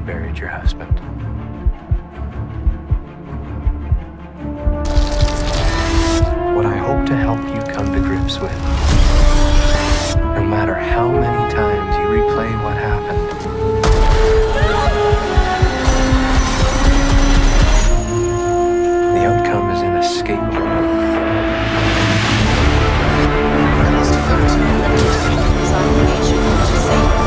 buried your husband. What I hope to help you come to grips with, no matter how many times you replay what happened, the outcome is inescapable. Almost 15 million is on the nation to save.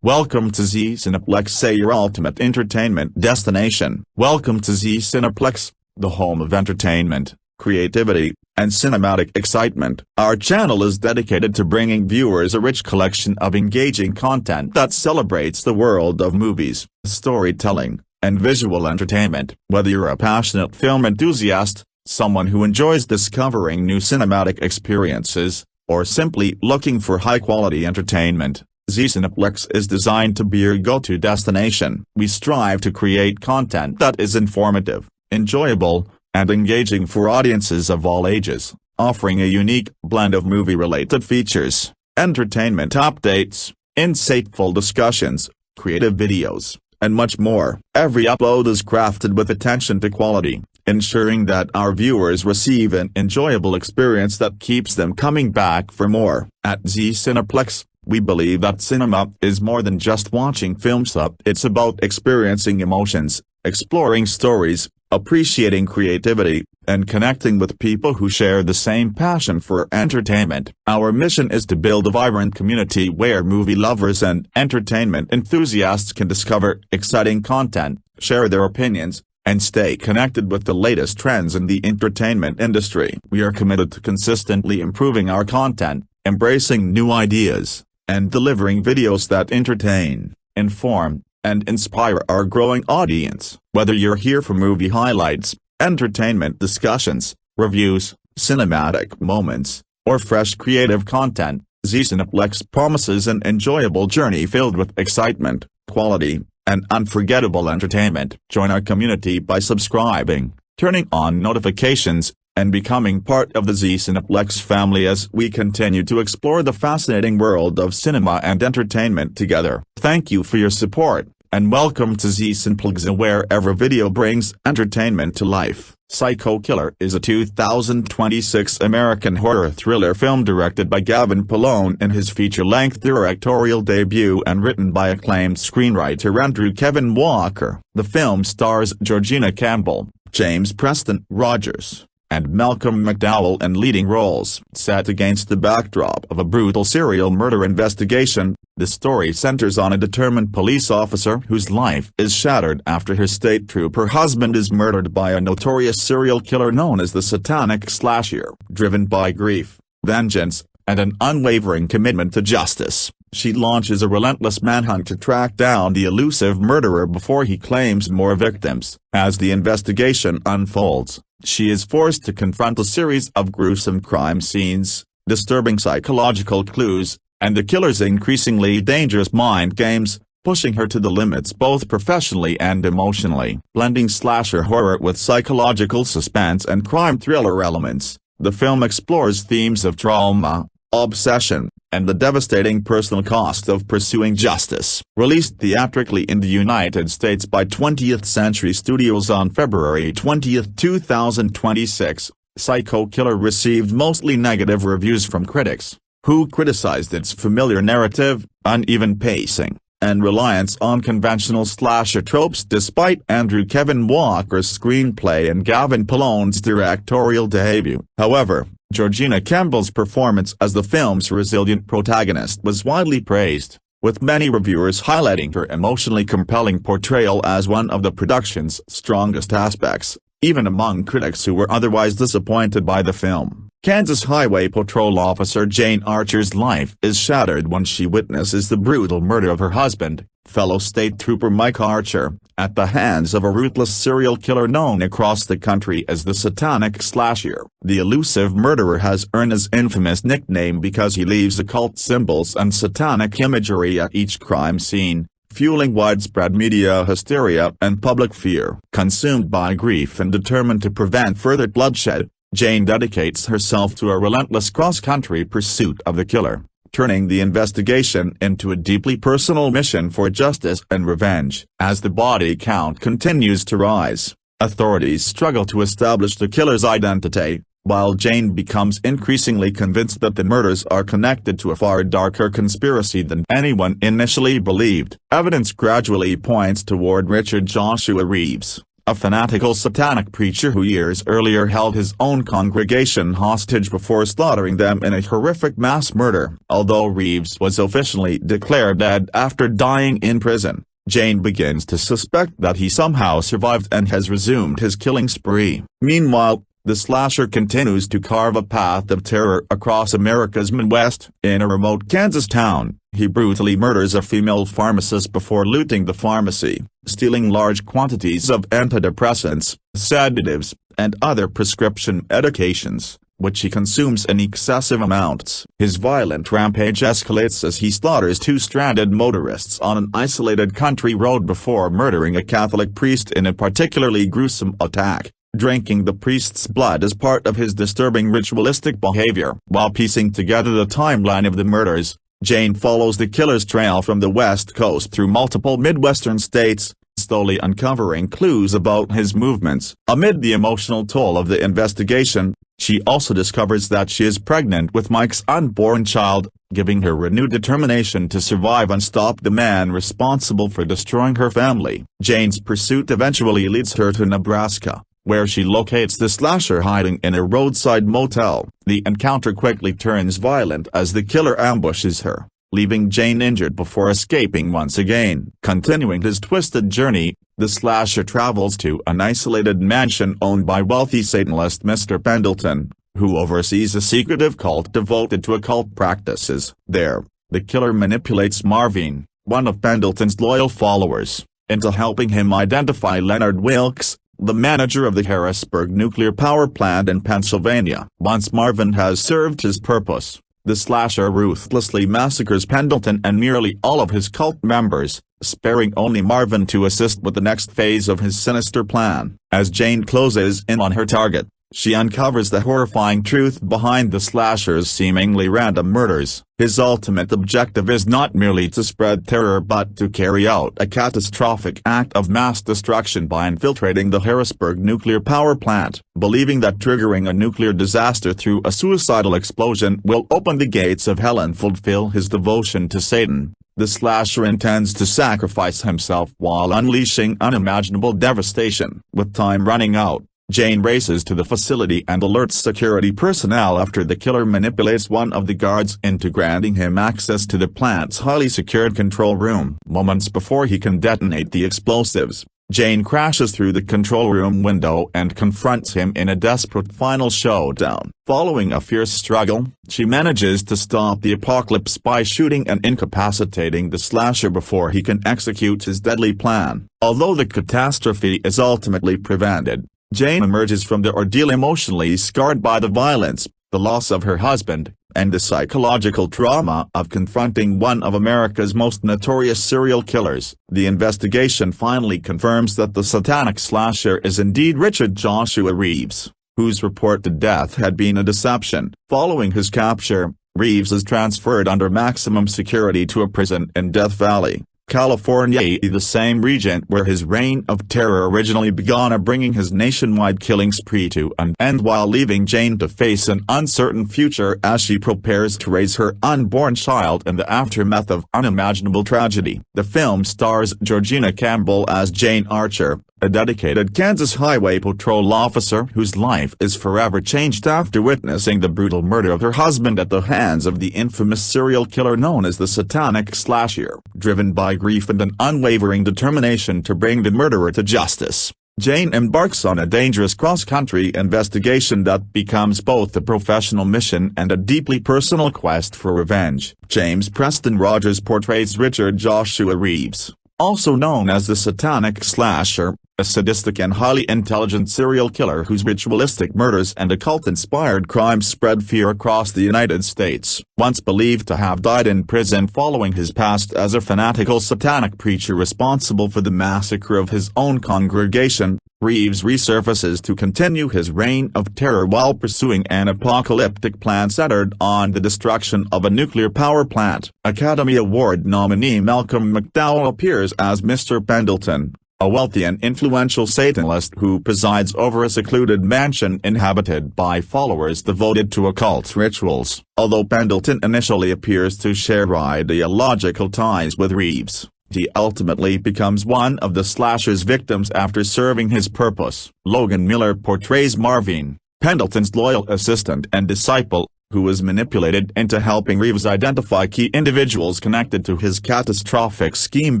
Welcome to Z Cineplex, say your ultimate entertainment destination. Welcome to Z Cineplex, the home of entertainment, creativity, and cinematic excitement. Our channel is dedicated to bringing viewers a rich collection of engaging content that celebrates the world of movies, storytelling, and visual entertainment. Whether you're a passionate film enthusiast, someone who enjoys discovering new cinematic experiences, or simply looking for high-quality entertainment, Z Cineplex is designed to be your go-to destination. We strive to create content that is informative, enjoyable, and engaging for audiences of all ages, offering a unique blend of movie-related features, entertainment updates, insightful discussions, creative videos, and much more. Every upload is crafted with attention to quality, ensuring that our viewers receive an enjoyable experience that keeps them coming back for more. At Z Cineplex, we believe that cinema is more than just watching films. It's about experiencing emotions, exploring stories, appreciating creativity, and connecting with people who share the same passion for entertainment. Our mission is to build a vibrant community where movie lovers and entertainment enthusiasts can discover exciting content, share their opinions, and stay connected with the latest trends in the entertainment industry. We are committed to consistently improving our content, embracing new ideas, and delivering videos that entertain, inform, and inspire our growing audience. Whether you're here for movie highlights, entertainment discussions, reviews, cinematic moments, or fresh creative content, Z Cineplex promises an enjoyable journey filled with excitement, quality, and unforgettable entertainment. Join our community by subscribing, turning on notifications, and becoming part of the Z Cineplex family as we continue to explore the fascinating world of cinema and entertainment together. Thank you for your support, and welcome to Z Cineplex, wherever video brings entertainment to life. Psycho Killer is a 2026 American horror thriller film directed by Gavin Polone in his feature-length directorial debut and written by acclaimed screenwriter Andrew Kevin Walker. The film stars Georgina Campbell, James Preston Rogers, and Malcolm McDowell in leading roles. Set against the backdrop of a brutal serial murder investigation, the story centers on a determined police officer whose life is shattered after her state trooper husband is murdered by a notorious serial killer known as the Satanic Slasher. Driven by grief, vengeance, and an unwavering commitment to justice, she launches a relentless manhunt to track down the elusive murderer before he claims more victims. As the investigation unfolds, she is forced to confront a series of gruesome crime scenes, disturbing psychological clues, and the killer's increasingly dangerous mind games, pushing her to the limits both professionally and emotionally. Blending slasher horror with psychological suspense and crime thriller elements, the film explores themes of trauma, obsession, and the devastating personal cost of pursuing justice. Released theatrically in the United States by 20th Century Studios on February 20, 2026, Psycho Killer received mostly negative reviews from critics, who criticized its familiar narrative, uneven pacing, and reliance on conventional slasher tropes. Despite Andrew Kevin Walker's screenplay and Gavin Polone's directorial debut, however, Georgina Campbell's performance as the film's resilient protagonist was widely praised, with many reviewers highlighting her emotionally compelling portrayal as one of the production's strongest aspects, even among critics who were otherwise disappointed by the film. Kansas Highway Patrol Officer Jane Archer's life is shattered when she witnesses the brutal murder of her husband, fellow state trooper Mike Archer, at the hands of a ruthless serial killer known across the country as the Satanic Slasher. The elusive murderer has earned his infamous nickname because he leaves occult symbols and satanic imagery at each crime scene, fueling widespread media hysteria and public fear. Consumed by grief and determined to prevent further bloodshed, Jane dedicates herself to a relentless cross-country pursuit of the killer, turning the investigation into a deeply personal mission for justice and revenge. As the body count continues to rise, authorities struggle to establish the killer's identity, while Jane becomes increasingly convinced that the murders are connected to a far darker conspiracy than anyone initially believed. Evidence gradually points toward Richard Joshua Reeves, a fanatical satanic preacher who years earlier held his own congregation hostage before slaughtering them in a horrific mass murder. Although Reeves was officially declared dead after dying in prison, Jane begins to suspect that he somehow survived and has resumed his killing spree. Meanwhile, the slasher continues to carve a path of terror across America's Midwest. In a remote Kansas town, he brutally murders a female pharmacist before looting the pharmacy, stealing large quantities of antidepressants, sedatives, and other prescription medications, which he consumes in excessive amounts. His violent rampage escalates as he slaughters two stranded motorists on an isolated country road before murdering a Catholic priest in a particularly gruesome attack, drinking the priest's blood as part of his disturbing ritualistic behavior. While piecing together the timeline of the murders, Jane follows the killer's trail from the West Coast through multiple Midwestern states, slowly uncovering clues about his movements. Amid the emotional toll of the investigation, she also discovers that she is pregnant with Mike's unborn child, giving her renewed determination to survive and stop the man responsible for destroying her family. Jane's pursuit eventually leads her to Nebraska, where she locates the slasher hiding in a roadside motel. The encounter quickly turns violent as the killer ambushes her, leaving Jane injured before escaping once again. Continuing his twisted journey, the slasher travels to an isolated mansion owned by wealthy Satanist Mr. Pendleton, who oversees a secretive cult devoted to occult practices. There, the killer manipulates Marvin, one of Pendleton's loyal followers, into helping him identify Leonard Wilkes, the manager of the Harrisburg nuclear power plant in Pennsylvania. Once Marvin has served his purpose, the slasher ruthlessly massacres Pendleton and nearly all of his cult members, sparing only Marvin to assist with the next phase of his sinister plan. As Jane closes in on her target, she uncovers the horrifying truth behind the slasher's seemingly random murders. His ultimate objective is not merely to spread terror but to carry out a catastrophic act of mass destruction by infiltrating the Harrisburg nuclear power plant. Believing that triggering a nuclear disaster through a suicidal explosion will open the gates of hell and fulfill his devotion to Satan, the slasher intends to sacrifice himself while unleashing unimaginable devastation. With time running out, Jane races to the facility and alerts security personnel after the killer manipulates one of the guards into granting him access to the plant's highly secured control room. Moments before he can detonate the explosives, Jane crashes through the control room window and confronts him in a desperate final showdown. Following a fierce struggle, she manages to stop the apocalypse by shooting and incapacitating the slasher before he can execute his deadly plan. Although the catastrophe is ultimately prevented, Jane emerges from the ordeal emotionally scarred by the violence, the loss of her husband, and the psychological trauma of confronting one of America's most notorious serial killers. The investigation finally confirms that the satanic slasher is indeed Richard Joshua Reeves, whose reported death had been a deception. Following his capture, Reeves is transferred under maximum security to a prison in Death Valley, California, the same region where his reign of terror originally began, bringing his nationwide killing spree to an end while leaving Jane to face an uncertain future as she prepares to raise her unborn child in the aftermath of unimaginable tragedy. The film stars Georgina Campbell as Jane Archer, a dedicated Kansas Highway Patrol officer whose life is forever changed after witnessing the brutal murder of her husband at the hands of the infamous serial killer known as the Satanic Slasher. Driven by grief and an unwavering determination to bring the murderer to justice, Jane embarks on a dangerous cross-country investigation that becomes both a professional mission and a deeply personal quest for revenge. James Preston Rogers portrays Richard Joshua Reeves, also known as the Satanic Slasher, a sadistic and highly intelligent serial killer whose ritualistic murders and occult-inspired crimes spread fear across the United States. Once believed to have died in prison following his past as a fanatical satanic preacher responsible for the massacre of his own congregation, Reeves resurfaces to continue his reign of terror while pursuing an apocalyptic plan centered on the destruction of a nuclear power plant. Academy Award nominee Malcolm McDowell appears as Mr. Pendleton, a wealthy and influential Satanist who presides over a secluded mansion inhabited by followers devoted to occult rituals. Although Pendleton initially appears to share ideological ties with Reeves, he ultimately becomes one of the slasher's victims after serving his purpose. Logan Miller portrays Marvin, Pendleton's loyal assistant and disciple, who was manipulated into helping Reeves identify key individuals connected to his catastrophic scheme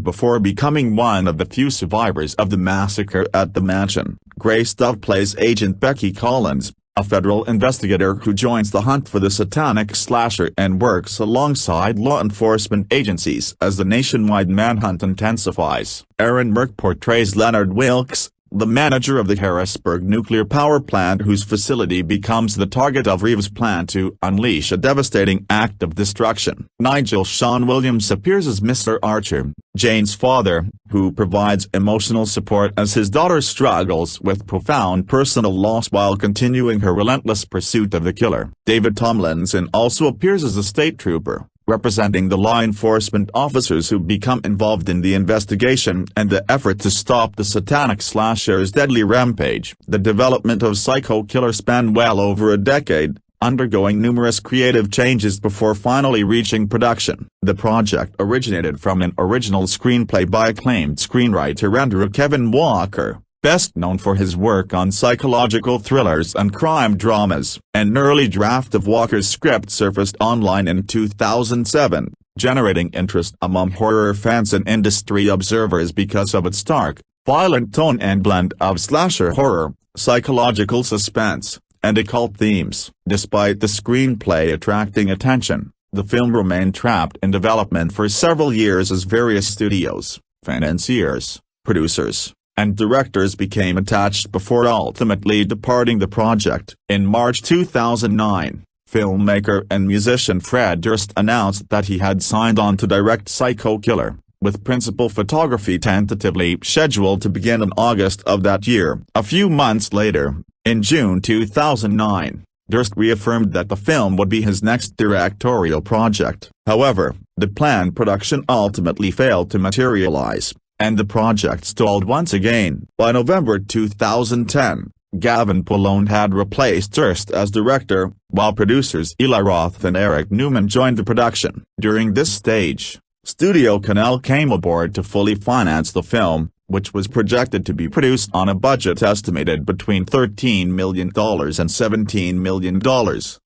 before becoming one of the few survivors of the massacre at the mansion. Grace Dove plays Agent Becky Collins, a federal investigator who joins the hunt for the Satanic Slasher and works alongside law enforcement agencies as the nationwide manhunt intensifies. Aaron Merck portrays Leonard Wilkes, the manager of the Harrisburg nuclear power plant whose facility becomes the target of Reeves' plan to unleash a devastating act of destruction. Nigel Sean Williams appears as Mr. Archer, Jane's father, who provides emotional support as his daughter struggles with profound personal loss while continuing her relentless pursuit of the killer. David Tomlinson also appears as a state trooper, representing the law enforcement officers who become involved in the investigation and the effort to stop the Satanic Slasher's deadly rampage. The development of Psycho Killer spanned well over a decade, undergoing numerous creative changes before finally reaching production. The project originated from an original screenplay by acclaimed screenwriter Andrew Kevin Walker, best known for his work on psychological thrillers and crime dramas. An early draft of Walker's script surfaced online in 2007, generating interest among horror fans and industry observers because of its stark, violent tone and blend of slasher horror, psychological suspense, and occult themes. Despite the screenplay attracting attention, the film remained trapped in development for several years as various studios, financiers, producers, and directors became attached before ultimately departing the project. In March 2009, filmmaker and musician Fred Durst announced that he had signed on to direct Psycho Killer, with principal photography tentatively scheduled to begin in August of that year. A few months later, in June 2009, Durst reaffirmed that the film would be his next directorial project. However, the planned production ultimately failed to materialize, and the project stalled once again. By November 2010, Gavin Polone had replaced Durst as director, while producers Eli Roth and Eric Newman joined the production. During this stage, Studio Canal came aboard to fully finance the film, which was projected to be produced on a budget estimated between $13 million and $17 million.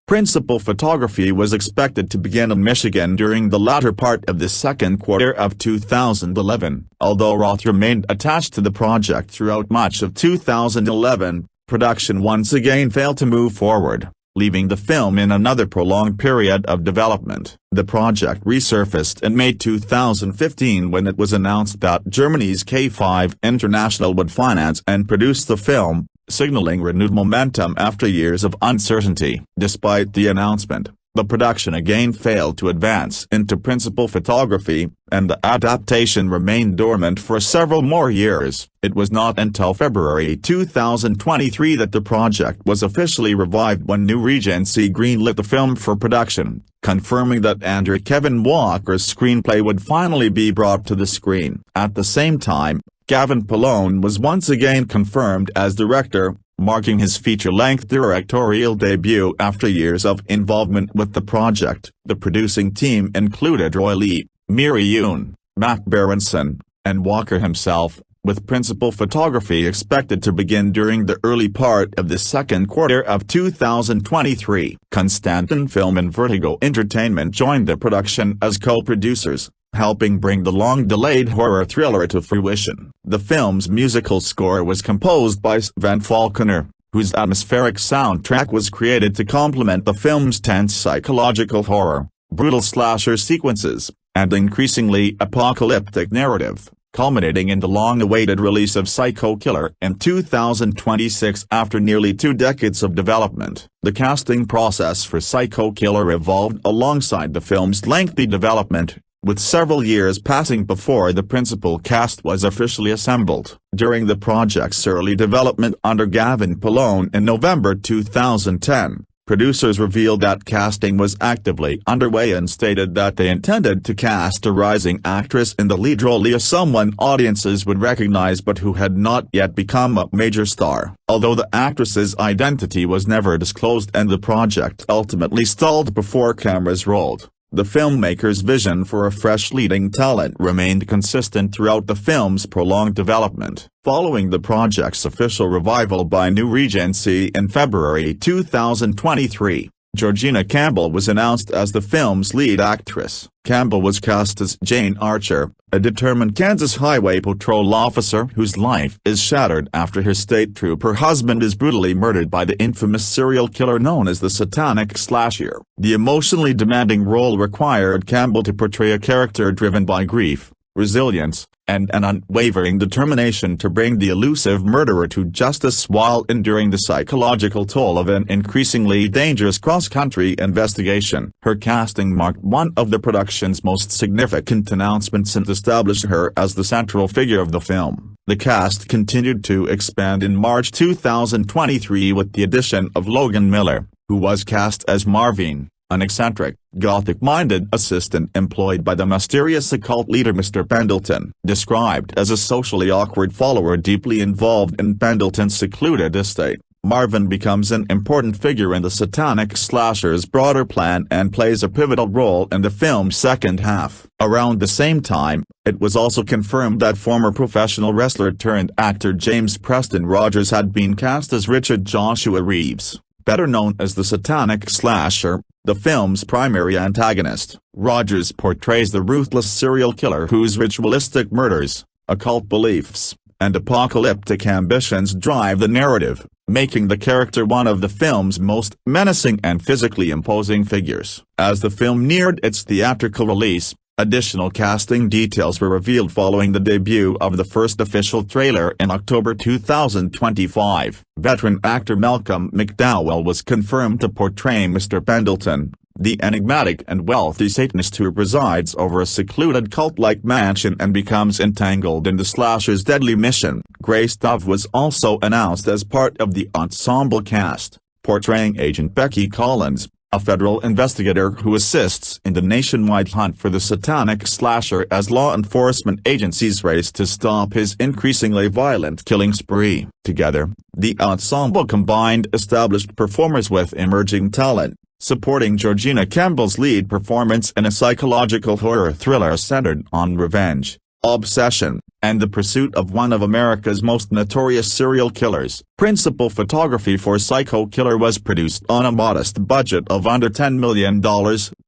Principal photography was expected to begin in Michigan during the latter part of the second quarter of 2011. Although Roth remained attached to the project throughout much of 2011, production once again failed to move forward, leaving the film in another prolonged period of development. The project resurfaced in May 2015 when it was announced that Germany's K5 International would finance and produce the film, signaling renewed momentum after years of uncertainty. Despite the announcement, the production again failed to advance into principal photography, and the adaptation remained dormant for several more years. It was not until February 2023 that the project was officially revived when New Regency greenlit the film for production, confirming that Andrew Kevin Walker's screenplay would finally be brought to the screen. At the same time, Gavin Polone was once again confirmed as director, marking his feature-length directorial debut after years of involvement with the project. The producing team included Roy Lee, Miri Yoon, Matt Berenson, and Walker himself, with principal photography expected to begin during the early part of the second quarter of 2023. Constantin Film and Vertigo Entertainment joined the production as co-producers, helping bring the long-delayed horror thriller to fruition. The film's musical score was composed by Sven Falconer, whose atmospheric soundtrack was created to complement the film's tense psychological horror, brutal slasher sequences, and increasingly apocalyptic narrative, culminating in the long-awaited release of Psycho Killer in 2026 after nearly 2 decades of development. The casting process for Psycho Killer evolved alongside the film's lengthy development, with several years passing before the principal cast was officially assembled. During the project's early development under Gavin Polone in November 2010, producers revealed that casting was actively underway and stated that they intended to cast a rising actress in the lead role, someone audiences would recognize but who had not yet become a major star. Although the actress's identity was never disclosed and the project ultimately stalled before cameras rolled, the filmmaker's vision for a fresh leading talent remained consistent throughout the film's prolonged development. Following the project's official revival by New Regency in February 2023, Georgina Campbell was announced as the film's lead actress. Campbell was cast as Jane Archer, a determined Kansas Highway Patrol officer whose life is shattered after her state trooper husband is brutally murdered by the infamous serial killer known as the Satanic Slasher. The emotionally demanding role required Campbell to portray a character driven by grief, resilience, and an unwavering determination to bring the elusive murderer to justice while enduring the psychological toll of an increasingly dangerous cross-country investigation. Her casting marked one of the production's most significant announcements and established her as the central figure of the film. The cast continued to expand in March 2023 with the addition of Logan Miller, who was cast as Marvin, an eccentric, Gothic-minded assistant employed by the mysterious occult leader Mr. Pendleton. Described as a socially awkward follower deeply involved in Pendleton's secluded estate, Marvin becomes an important figure in the Satanic Slasher's broader plan and plays a pivotal role in the film's second half. Around the same time, it was also confirmed that former professional wrestler-turned-actor James Preston Rogers had been cast as Richard Joshua Reeves, better known as the Satanic Slasher, the film's primary antagonist. Rogers portrays the ruthless serial killer whose ritualistic murders, occult beliefs, and apocalyptic ambitions drive the narrative, making the character one of the film's most menacing and physically imposing figures. As the film neared its theatrical release, additional casting details were revealed following the debut of the first official trailer in October 2025. Veteran actor Malcolm McDowell was confirmed to portray Mr. Pendleton, the enigmatic and wealthy Satanist who presides over a secluded cult-like mansion and becomes entangled in the slasher's deadly mission. Grace Dove was also announced as part of the ensemble cast, portraying Agent Becky Collins, a federal investigator who assists in the nationwide hunt for the Satanic Slasher as law enforcement agencies race to stop his increasingly violent killing spree. Together, the ensemble combined established performers with emerging talent, supporting Georgina Campbell's lead performance in a psychological horror thriller centered on revenge, obsession, and the pursuit of one of America's most notorious serial killers. Principal photography for Psycho Killer was produced on a modest budget of under $10 million,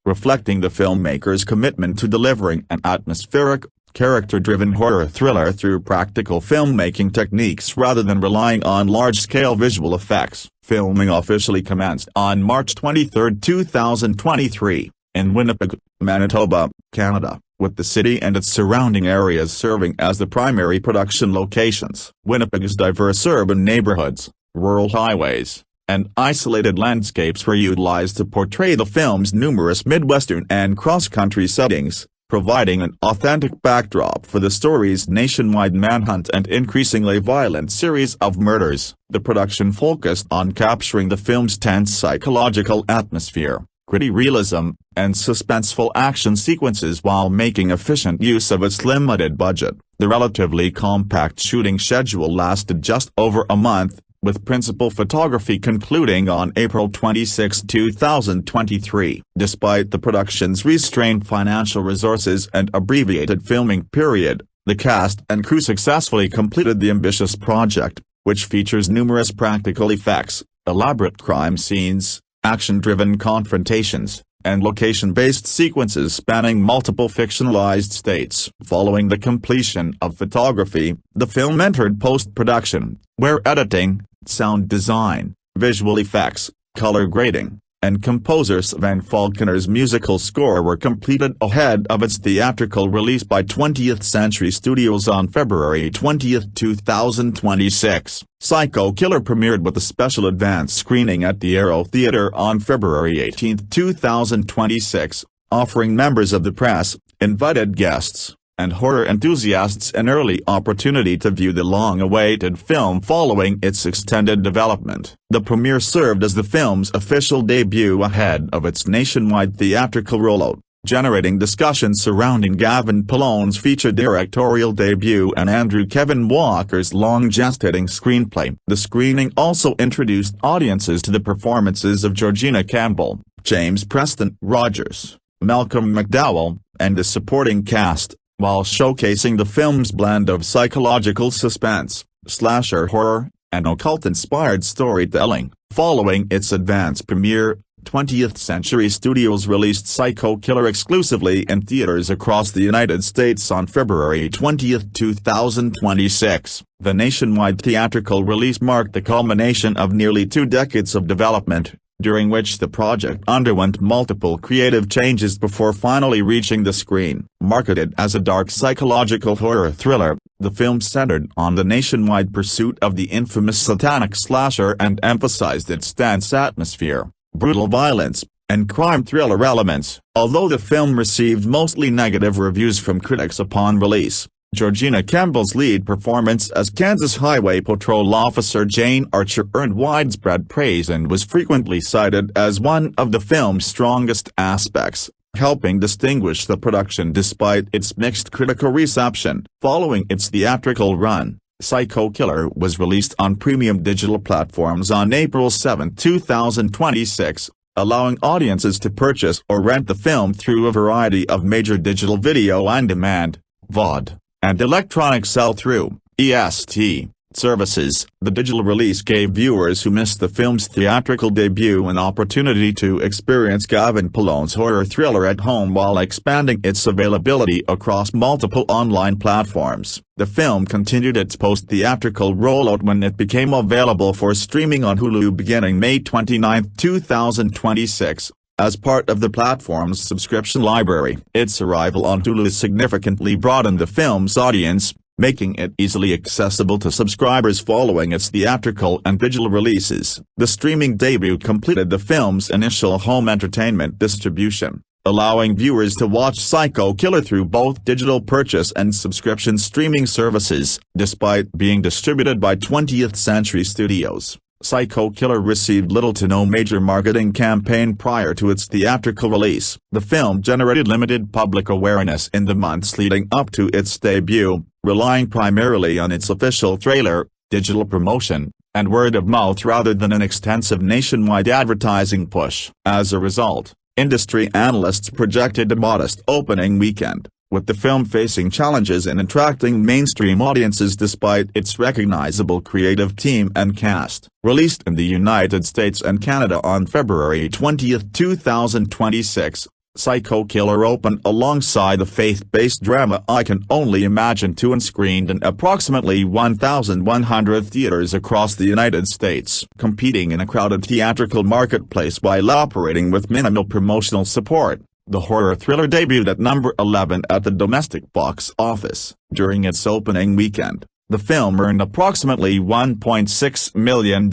reflecting the filmmaker's commitment to delivering an atmospheric, character-driven horror thriller through practical filmmaking techniques rather than relying on large-scale visual effects. Filming officially commenced on March 23, 2023, in Winnipeg, Manitoba, Canada, with the city and its surrounding areas serving as the primary production locations. Winnipeg's diverse urban neighborhoods, rural highways, and isolated landscapes were utilized to portray the film's numerous Midwestern and cross-country settings, providing an authentic backdrop for the story's nationwide manhunt and increasingly violent series of murders. The production focused on capturing the film's tense psychological atmosphere, gritty realism, and suspenseful action sequences while making efficient use of its limited budget. The relatively compact shooting schedule lasted just over a month, with principal photography concluding on April 26, 2023. Despite the production's restrained financial resources and abbreviated filming period, the cast and crew successfully completed the ambitious project, which features numerous practical effects, elaborate crime scenes, action-driven confrontations, and location-based sequences spanning multiple fictionalized states. Following the completion of photography, the film entered post-production, where editing, sound design, visual effects, color grading, and composer Sven Faulkner's musical score were completed ahead of its theatrical release by 20th Century Studios on February 20, 2026. Psycho Killer premiered with a special advance screening at the Aero Theatre on February 18, 2026, offering members of the press, invited guests, and horror enthusiasts an early opportunity to view the long-awaited film following its extended development. The premiere served as the film's official debut ahead of its nationwide theatrical rollout, generating discussion surrounding Gavin Polone's feature directorial debut and Andrew Kevin Walker's long-gestating screenplay. The screening also introduced audiences to the performances of Georgina Campbell, James Preston Rogers, Malcolm McDowell, and the supporting cast, while showcasing the film's blend of psychological suspense, slasher horror, and occult-inspired storytelling. Following its advance premiere, 20th Century Studios released Psycho Killer exclusively in theaters across the United States on February 20, 2026. The nationwide theatrical release marked the culmination of nearly 2 decades of development, during which the project underwent multiple creative changes before finally reaching the screen. Marketed as a dark psychological horror thriller, the film centered on the nationwide pursuit of the infamous satanic slasher and emphasized its dense atmosphere, brutal violence, and crime thriller elements. Although the film received mostly negative reviews from critics upon release, Georgina Campbell's lead performance as Kansas Highway Patrol Officer Jane Archer earned widespread praise and was frequently cited as one of the film's strongest aspects, helping distinguish the production despite its mixed critical reception. Following its theatrical run, Psycho Killer was released on premium digital platforms on April 7, 2026, allowing audiences to purchase or rent the film through a variety of major digital video on demand, VOD, and electronic sell-through, EST, services. The digital release gave viewers who missed the film's theatrical debut an opportunity to experience Gavin Polone's horror thriller at home while expanding its availability across multiple online platforms. The film continued its post-theatrical rollout when it became available for streaming on Hulu beginning May 29, 2026. As part of the platform's subscription library. Its arrival on Hulu significantly broadened the film's audience, making it easily accessible to subscribers following its theatrical and digital releases. The streaming debut completed the film's initial home entertainment distribution, allowing viewers to watch Psycho Killer through both digital purchase and subscription streaming services. Despite being distributed by 20th Century Studios, Psycho Killer received little to no major marketing campaign prior to its theatrical release. The film generated limited public awareness in the months leading up to its debut, relying primarily on its official trailer, digital promotion, and word of mouth rather than an extensive nationwide advertising push. As a result, industry analysts projected a modest opening weekend, with the film facing challenges in attracting mainstream audiences despite its recognizable creative team and cast. Released in the United States and Canada on February 20, 2026, Psycho Killer opened alongside the faith-based drama I Can Only Imagine 2 and screened in approximately 1,100 theaters across the United States, competing in a crowded theatrical marketplace while operating with minimal promotional support. The horror thriller debuted at number 11 at the domestic box office. During its opening weekend, the film earned approximately $1.6 million,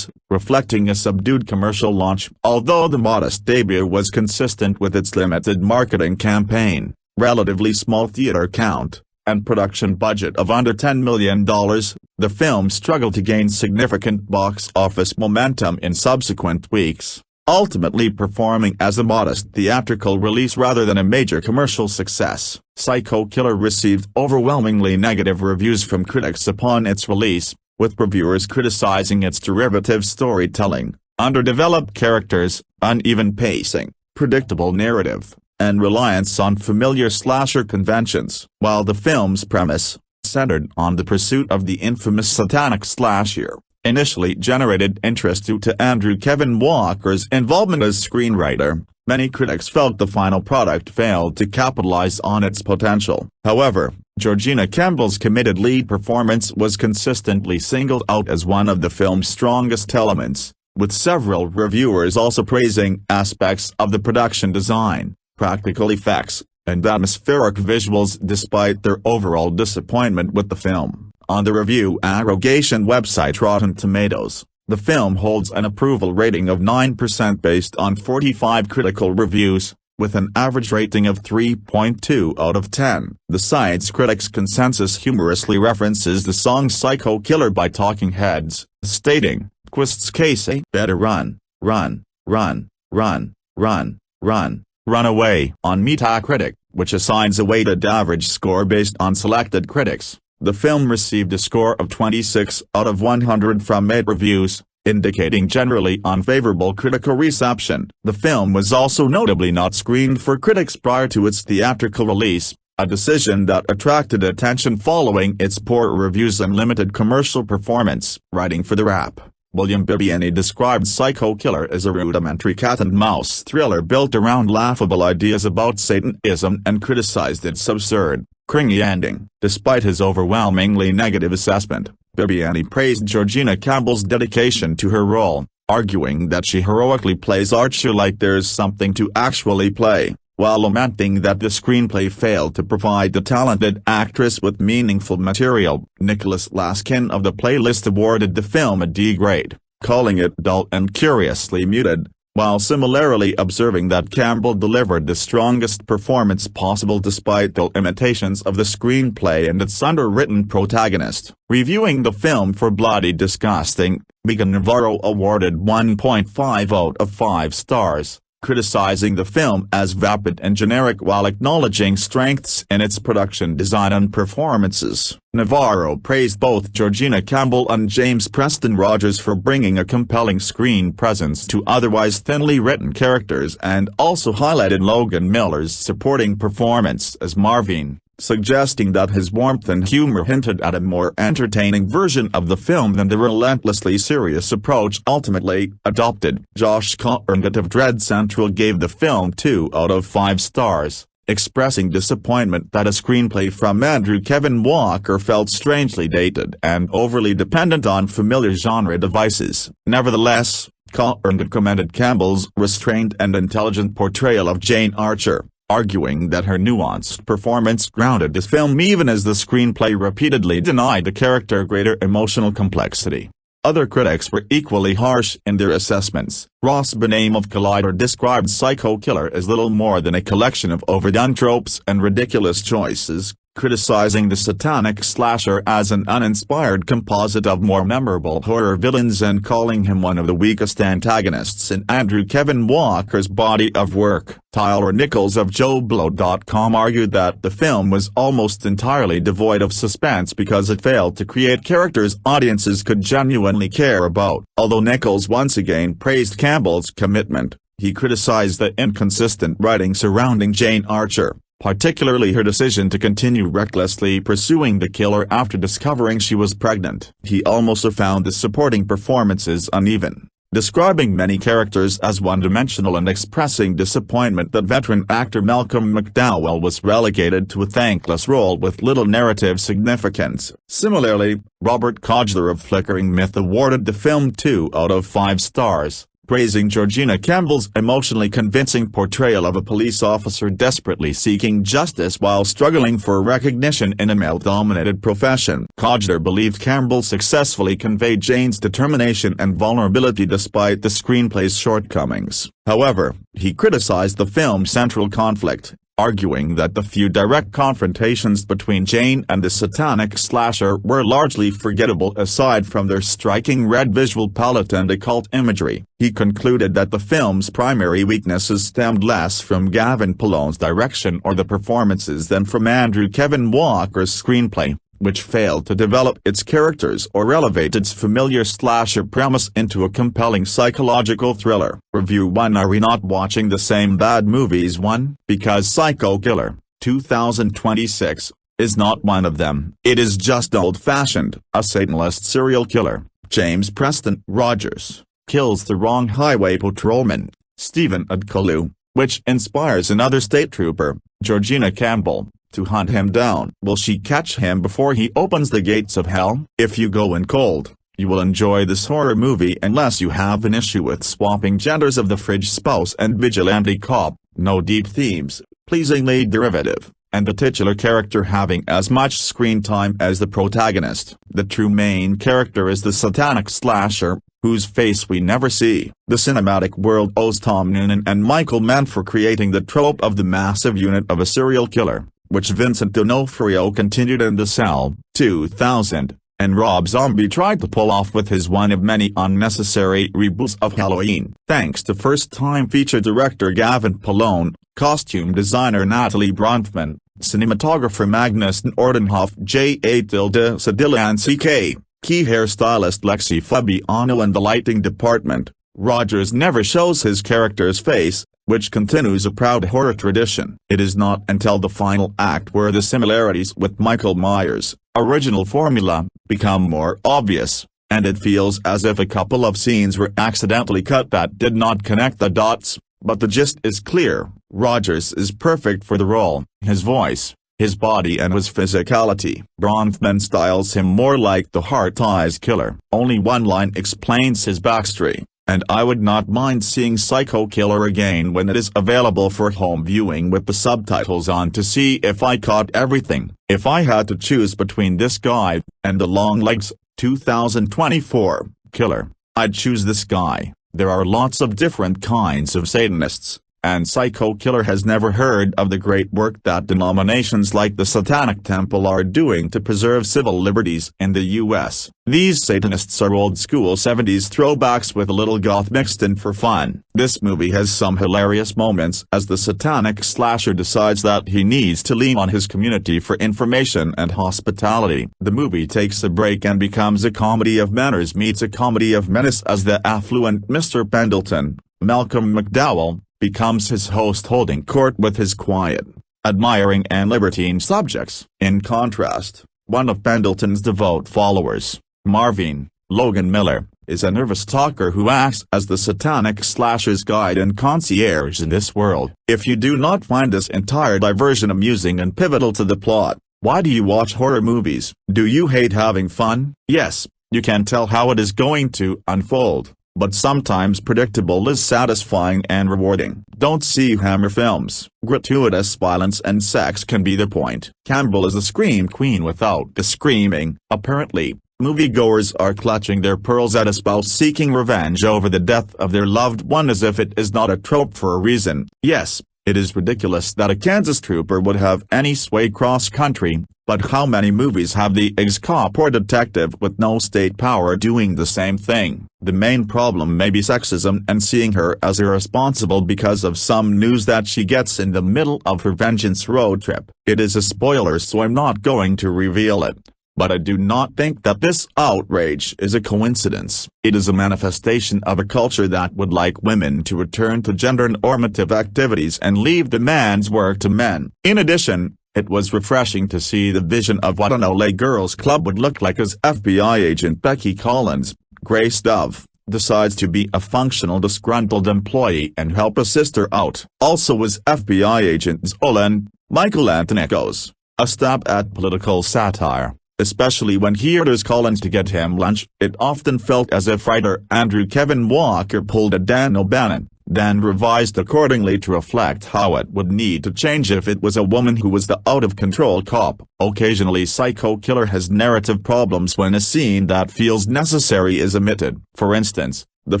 reflecting a subdued commercial launch. Although the modest debut was consistent with its limited marketing campaign, relatively small theater count, and production budget of under $10 million, the film struggled to gain significant box office momentum in subsequent weeks, ultimately performing as a modest theatrical release rather than a major commercial success. Psycho Killer received overwhelmingly negative reviews from critics upon its release, with reviewers criticizing its derivative storytelling, underdeveloped characters, uneven pacing, predictable narrative, and reliance on familiar slasher conventions. While the film's premise, centered on the pursuit of the infamous satanic slasher, initially generated interest due to Andrew Kevin Walker's involvement as screenwriter, Many critics felt the final product failed to capitalize on its potential. However, Georgina Campbell's committed lead performance was consistently singled out as one of the film's strongest elements, with several reviewers also praising aspects of the production design, practical effects, and atmospheric visuals despite their overall disappointment with the film. On the review aggregation website Rotten Tomatoes, the film holds an approval rating of 9% based on 45 critical reviews, with an average rating of 3.2 out of 10. The site's critics' consensus humorously references the song Psycho Killer by Talking Heads, stating, "Quist's case better run, run, run, run, run, run, run away." On Metacritic, which assigns a weighted average score based on selected critics, the film received a score of 26 out of 100 from 8 reviews, indicating generally unfavorable critical reception. The film was also notably not screened for critics prior to its theatrical release, a decision that attracted attention following its poor reviews and limited commercial performance. Writing for The Wrap, William Bibbiani described Psycho Killer as a rudimentary cat-and-mouse thriller built around laughable ideas about Satanism and criticized its absurd, cringy ending. Despite his overwhelmingly negative assessment, Bibbiani praised Georgina Campbell's dedication to her role, arguing that she heroically plays Archer like there's something to actually play, while lamenting that the screenplay failed to provide the talented actress with meaningful material. Nicholas Laskin of The Playlist awarded the film a D grade, calling it dull and curiously muted, while similarly observing that Campbell delivered the strongest performance possible despite the limitations of the screenplay and its underwritten protagonist. Reviewing the film for Bloody Disgusting, Megan Navarro awarded 1.5 out of 5 stars, criticizing the film as vapid and generic while acknowledging strengths in its production design and performances. Navarro praised both Georgina Campbell and James Preston Rogers for bringing a compelling screen presence to otherwise thinly written characters and also highlighted Logan Miller's supporting performance as Marvin, suggesting that his warmth and humor hinted at a more entertaining version of the film than the relentlessly serious approach ultimately adopted. Josh Courtnett of Dread Central gave the film 2 out of 5 stars, expressing disappointment that a screenplay from Andrew Kevin Walker felt strangely dated and overly dependent on familiar genre devices. Nevertheless, Courtnett commended Campbell's restrained and intelligent portrayal of Jane Archer, arguing that her nuanced performance grounded the film even as the screenplay repeatedly denied the character greater emotional complexity. Other critics were equally harsh in their assessments. Ross Boname of Collider described Psycho Killer as little more than a collection of overdone tropes and ridiculous choices, criticizing the satanic slasher as an uninspired composite of more memorable horror villains and calling him one of the weakest antagonists in Andrew Kevin Walker's body of work. Tyler Nichols of JoBlo.com argued that the film was almost entirely devoid of suspense because it failed to create characters audiences could genuinely care about. Although Nichols once again praised Campbell's commitment, he criticized the inconsistent writing surrounding Jane Archer, particularly her decision to continue recklessly pursuing the killer after discovering she was pregnant. He also found the supporting performances uneven, describing many characters as one-dimensional and expressing disappointment that veteran actor Malcolm McDowell was relegated to a thankless role with little narrative significance. Similarly, Robert Codgler of Flickering Myth awarded the film 2 out of 5 stars, praising Georgina Campbell's emotionally convincing portrayal of a police officer desperately seeking justice while struggling for recognition in a male-dominated profession. Codgler believed Campbell successfully conveyed Jane's determination and vulnerability despite the screenplay's shortcomings. However, he criticized the film's central conflict, arguing that the few direct confrontations between Jane and the satanic slasher were largely forgettable aside from their striking red visual palette and occult imagery. He concluded that the film's primary weaknesses stemmed less from Gavin Polone's direction or the performances than from Andrew Kevin Walker's screenplay, which failed to develop its characters or elevate its familiar slasher premise into a compelling psychological thriller. Review 1. Are we not watching the same bad movies? 1. Because Psycho Killer, 2026, is not one of them. It is just old-fashioned. A Satanist serial killer, James Preston Rogers, kills the wrong highway patrolman, Stephen Adkalu, which inspires another state trooper, Georgina Campbell, to hunt him down. Will she catch him before he opens the gates of hell? If you go in cold, you will enjoy this horror movie unless you have an issue with swapping genders of the fridge spouse and vigilante cop, no deep themes, pleasingly derivative, and the titular character having as much screen time as the protagonist. The true main character is the satanic slasher, whose face we never see. The cinematic world owes Tom Noonan and Michael Mann for creating the trope of the massive unit of a serial killer, which Vincent D'Onofrio continued in The Cell, 2000, and Rob Zombie tried to pull off with his one of many unnecessary reboots of Halloween. Thanks to first-time feature director Gavin Polone, costume designer Natalie Bronfman, cinematographer Magnus Nordenhoff, J.A. Tilda Sedilla and C.K. Key hairstylist Lexi Fabiano and the lighting department, Rogers never shows his character's face, which continues a proud horror tradition. It is not until the final act where the similarities with Michael Myers' original formula become more obvious, and it feels as if a couple of scenes were accidentally cut that did not connect the dots, but the gist is clear. Rogers is perfect for the role, his voice, his body and his physicality. Bronfman styles him more like the Heart Eyes Killer. Only one line explains his backstory, and I would not mind seeing Psycho Killer again when it is available for home viewing with the subtitles on to see if I caught everything. If I had to choose between this guy and the Long Legs, 2024, killer, I'd choose this guy. There are lots of different kinds of Satanists, and Psycho Killer has never heard of the great work that denominations like the Satanic Temple are doing to preserve civil liberties in the U.S. These Satanists are old-school 70s throwbacks with a little goth mixed in for fun. This movie has some hilarious moments as the satanic slasher decides that he needs to lean on his community for information and hospitality. The movie takes a break and becomes a comedy of manners meets a comedy of menace as the affluent Mr. Pendleton, Malcolm McDowell, becomes his host holding court with his quiet, admiring and libertine subjects. In contrast, one of Pendleton's devout followers, Marvin, Logan Miller, is a nervous talker who acts as the satanic slasher's guide and concierge in this world. If you do not find this entire diversion amusing and pivotal to the plot, why do you watch horror movies? Do you hate having fun? Yes, you can tell how it is going to unfold. But sometimes predictable is satisfying and rewarding. Don't see Hammer films. Gratuitous violence and sex can be the point. Campbell is a scream queen without the screaming. Apparently, moviegoers are clutching their pearls at a spouse seeking revenge over the death of their loved one as if it is not a trope for a reason. Yes, it is ridiculous that a Kansas trooper would have any sway cross-country, but how many movies have the ex-cop or detective with no state power doing the same thing? The main problem may be sexism and seeing her as irresponsible because of some news that she gets in the middle of her vengeance road trip. It is a spoiler, so I'm not going to reveal it. But I do not think that this outrage is a coincidence. It is a manifestation of a culture that would like women to return to gender-normative activities and leave the man's work to men. In addition, it was refreshing to see the vision of what an LA Girls Club would look like as FBI agent Becky Collins, Grace Dove, decides to be a functional disgruntled employee and help a sister out. Also was FBI agent Zolan, Michael Antonicos, a stab at political satire. Especially when he orders Collins to get him lunch. It often felt as if writer Andrew Kevin Walker pulled a Dan O'Bannon, then revised accordingly to reflect how it would need to change if it was a woman who was the out-of-control cop. Occasionally Psycho Killer has narrative problems when a scene that feels necessary is omitted. For instance, the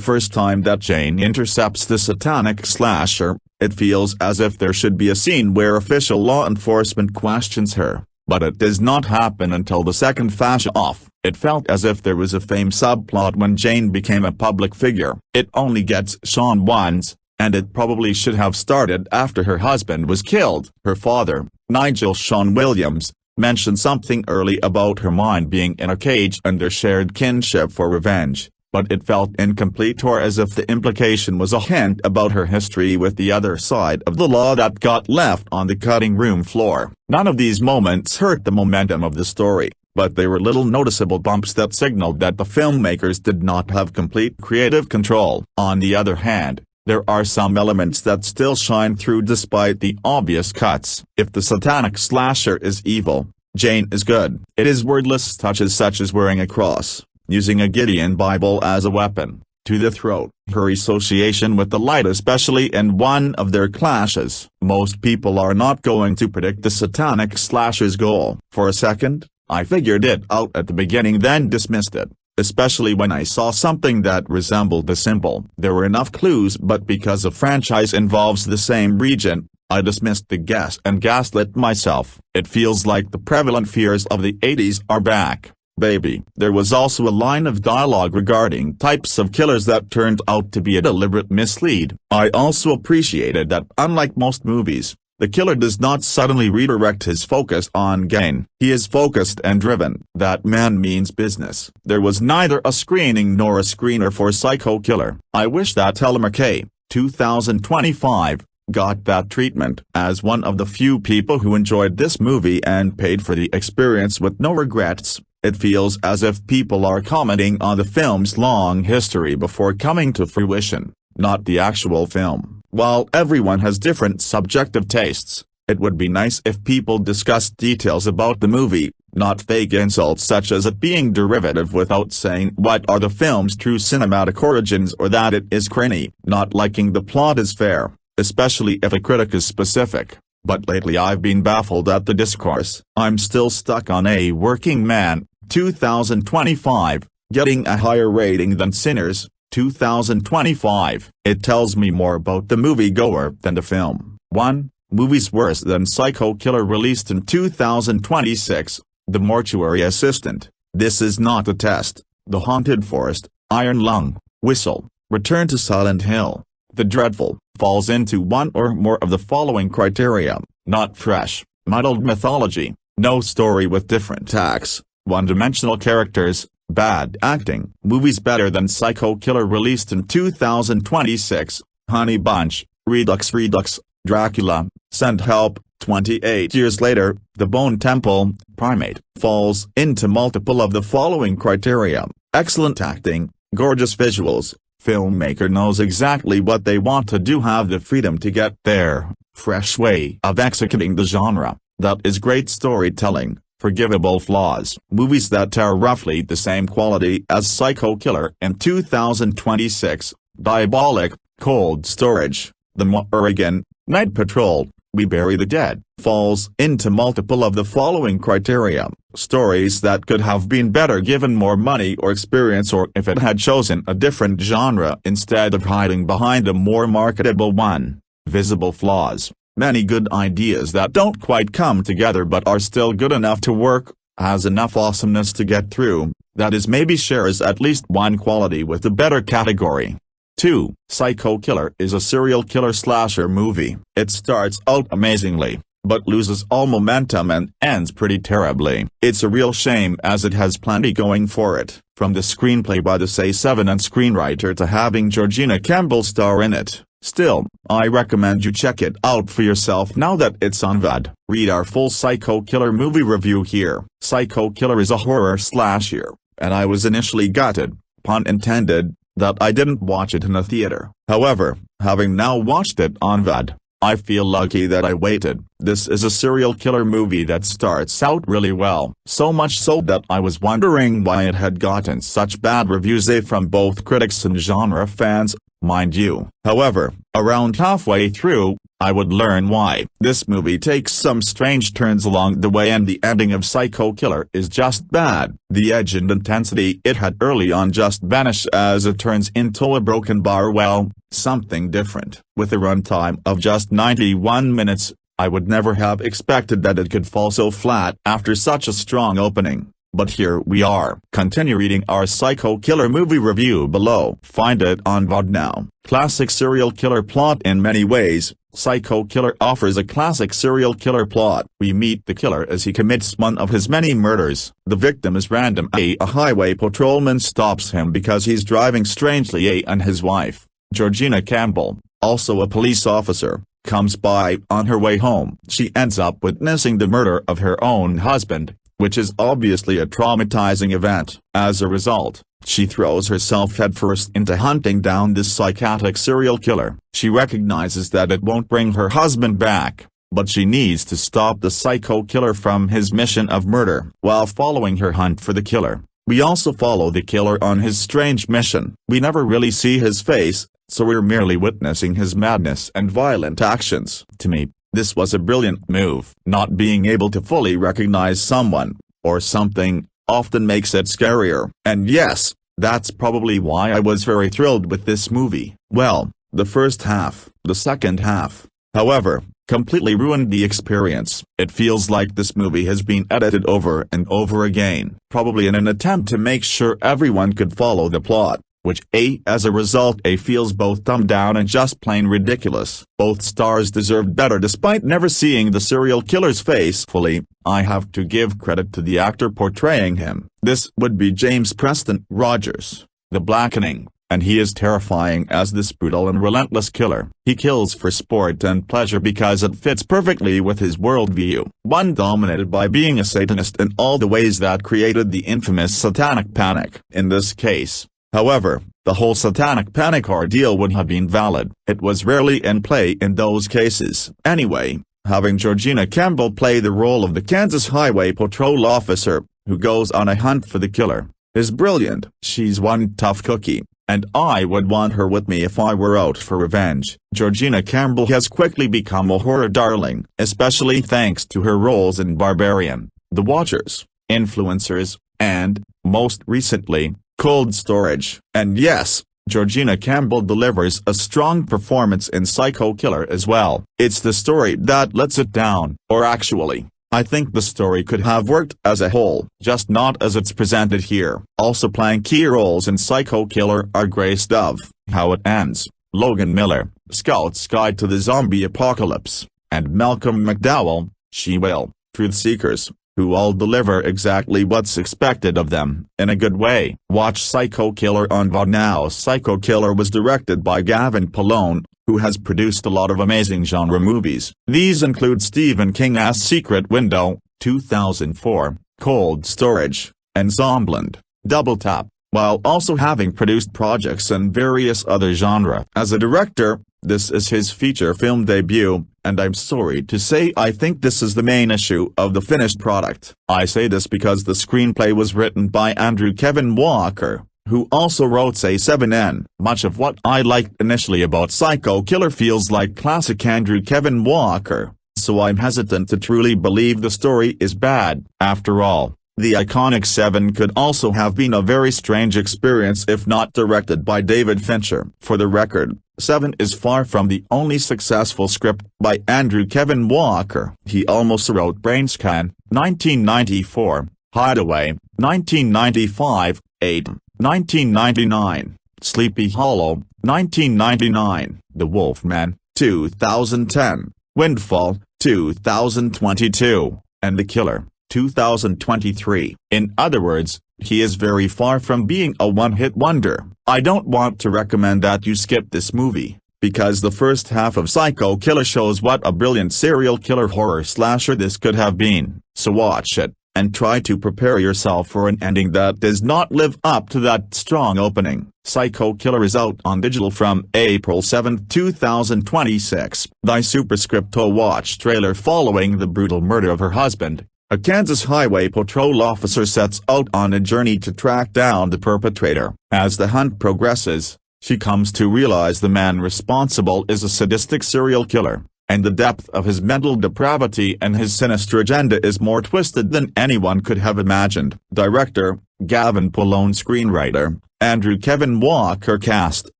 first time that Jane intercepts the satanic slasher, it feels as if there should be a scene where official law enforcement questions her. But it does not happen until the second face-off. It felt as if there was a fame subplot when Jane became a public figure. It only gets shown once, and it probably should have started after her husband was killed. Her father, Nigel Sean Williams, mentioned something early about her mind being in a cage and their shared kinship for revenge, but it felt incomplete or as if the implication was a hint about her history with the other side of the law that got left on the cutting room floor. None of these moments hurt the momentum of the story, but they were little noticeable bumps that signaled that the filmmakers did not have complete creative control. On the other hand, There are some elements that still shine through despite the obvious cuts. If the satanic slasher is evil, Jane is good. It is wordless touches such as wearing a cross, using a Gideon Bible as a weapon, to the throat, her association with the light especially in one of their clashes. Most people are not going to predict the satanic slasher's goal. For a second, I figured it out at the beginning then dismissed it, especially when I saw something that resembled the symbol. There were enough clues, but because a franchise involves the same region, I dismissed the guess and gaslit myself. It feels like the prevalent fears of the 80s are back, baby. There was also a line of dialogue regarding types of killers that turned out to be a deliberate mislead. I also appreciated that, unlike most movies, the killer does not suddenly redirect his focus on gain. He is focused and driven. That man means business. There was neither a screening nor a screener for Psycho Killer. I wish that Telemark 2025 got that treatment. As one of the few people who enjoyed this movie and paid for the experience with no regrets, it feels as if people are commenting on the film's long history before coming to fruition, not the actual film. While everyone has different subjective tastes, it would be nice if people discussed details about the movie, not fake insults such as it being derivative without saying what are the film's true cinematic origins or that it is cringy. Not liking the plot is fair, especially if a critic is specific, but lately I've been baffled at the discourse. I'm still stuck on A Working Man, 2025, getting a higher rating than Sinners, 2025. It tells me more about the moviegoer than the film. 1. Movies worse than Psycho Killer released in 2026, The Mortuary Assistant, This Is Not a Test, The Haunted Forest, Iron Lung, Whistle, Return to Silent Hill. The Dreadful falls into one or more of the following criteria: not fresh, muddled mythology, no story with different tacks, one-dimensional characters, bad acting. Movies better than Psycho Killer released in 2026, Honey Bunch, Redux, Dracula, Send Help. 28 years later, The Bone Temple, Primate, falls into multiple of the following criteria: excellent acting, gorgeous visuals, filmmaker knows exactly what they want to do, have the freedom to get there, fresh way of executing the genre, that is great storytelling, forgivable flaws. Movies that are roughly the same quality as Psycho Killer in 2026, Diabolic, Cold Storage, The Oregon, Night Patrol, We Bury the Dead, falls into multiple of the following criteria: stories that could have been better given more money or experience, or if it had chosen a different genre instead of hiding behind a more marketable one. Visible flaws, many good ideas that don't quite come together but are still good enough to work, has enough awesomeness to get through, that is maybe shares at least one quality with the better category. 2. Psycho Killer is a serial killer slasher movie. It starts out amazingly, but loses all momentum and ends pretty terribly. It's a real shame as it has plenty going for it, from the screenplay by the Say7 and screenwriter to having Georgina Campbell star in it. Still, I recommend you check it out for yourself now that it's on VOD. Read our full Psycho Killer movie review here. Psycho Killer is a horror slasher, and I was initially gutted, pun intended, that I didn't watch it in a theater. However, having now watched it on VOD, I feel lucky that I waited. This is a serial killer movie that starts out really well, so much so that I was wondering why it had gotten such bad reviews from both critics and genre fans, mind you. However, around halfway through, I would learn why. This movie takes some strange turns along the way and the ending of Psycho Killer is just bad. The edge and intensity it had early on just vanish as it turns into a broken bar well, something different. With a runtime of just 91 minutes, I would never have expected that it could fall so flat after such a strong opening. But here we are. Continue reading our Psycho Killer movie review below. Find it on VOD now. Classic serial killer plot. In many ways, Psycho Killer offers a classic serial killer plot. We meet the killer as he commits one of his many murders. The victim is random. A highway patrolman stops him because he's driving strangely. And his wife, Georgina Campbell, also a police officer, comes by on her way home. She ends up witnessing the murder of her own husband, which is obviously a traumatizing event. As a result, she throws herself headfirst into hunting down this psychotic serial killer. She recognizes that it won't bring her husband back, but she needs to stop the psycho killer from his mission of murder. While following her hunt for the killer, we also follow the killer on his strange mission. We never really see his face, so we're merely witnessing his madness and violent actions. To me, this was a brilliant move. Not being able to fully recognize someone, or something, often makes it scarier. And yes, that's probably why I was very thrilled with this movie. Well, the first half. The second half, however, completely ruined the experience. It feels like this movie has been edited over and over again, probably in an attempt to make sure everyone could follow the plot, which as a result feels both dumbed down and just plain ridiculous. Both stars deserved better despite never seeing the serial killer's face fully. I have to give credit to the actor portraying him. This would be James Preston Rogers, The Blackening, and he is terrifying as this brutal and relentless killer. He kills for sport and pleasure because it fits perfectly with his worldview, one dominated by being a Satanist in all the ways that created the infamous Satanic Panic. In this case, however, the whole Satanic Panic ordeal would have been valid. It was rarely in play in those cases. Anyway, having Georgina Campbell play the role of the Kansas Highway Patrol officer, who goes on a hunt for the killer, is brilliant. She's one tough cookie, and I would want her with me if I were out for revenge. Georgina Campbell has quickly become a horror darling, especially thanks to her roles in Barbarian, The Watchers, Influencers, and, most recently, Cold Storage. And yes, Georgina Campbell delivers a strong performance in Psycho Killer as well. It's the story that lets it down. Or actually, I think the story could have worked as a whole, just not as it's presented here. Also playing key roles in Psycho Killer are Grace Dove, How It Ends, Logan Miller, Scout's Guide to the Zombie Apocalypse, and Malcolm McDowell, She Will, Truth Seekers, who all deliver exactly what's expected of them, in a good way. Watch Psycho Killer on VOD now. Psycho Killer was directed by Gavin Polone, who has produced a lot of amazing genre movies. These include Stephen King's Secret Window, 2004, Cold Storage, and Zombieland, Double Tap, while also having produced projects in various other genres. As a director, this is his feature film debut, and I'm sorry to say I think this is the main issue of the finished product. I say this because the screenplay was written by Andrew Kevin Walker, who also wrote A7N. Much of what I liked initially about Psycho Killer feels like classic Andrew Kevin Walker, so I'm hesitant to truly believe the story is bad. After all, the iconic Seven could also have been a very strange experience if not directed by David Fincher. For the record, Seven is far from the only successful script by Andrew Kevin Walker. He also wrote Brainscan, 1994, Hideaway, 1995, 8, 1999, Sleepy Hollow, 1999, The Wolfman, 2010, Windfall, 2022, and The Killer, 2023. In other words, he is very far from being a one-hit wonder. I don't want to recommend that you skip this movie, because the first half of Psycho Killer shows what a brilliant serial killer horror slasher this could have been. So watch it, and try to prepare yourself for an ending that does not live up to that strong opening. Psycho Killer is out on digital from April 7, 2026. The superscripto watch trailer following the brutal murder of her husband. A Kansas Highway Patrol officer sets out on a journey to track down the perpetrator. As the hunt progresses, she comes to realize the man responsible is a sadistic serial killer, and the depth of his mental depravity and his sinister agenda is more twisted than anyone could have imagined. Director, Gavin Polone. Screenwriter, Andrew Kevin Walker. Cast,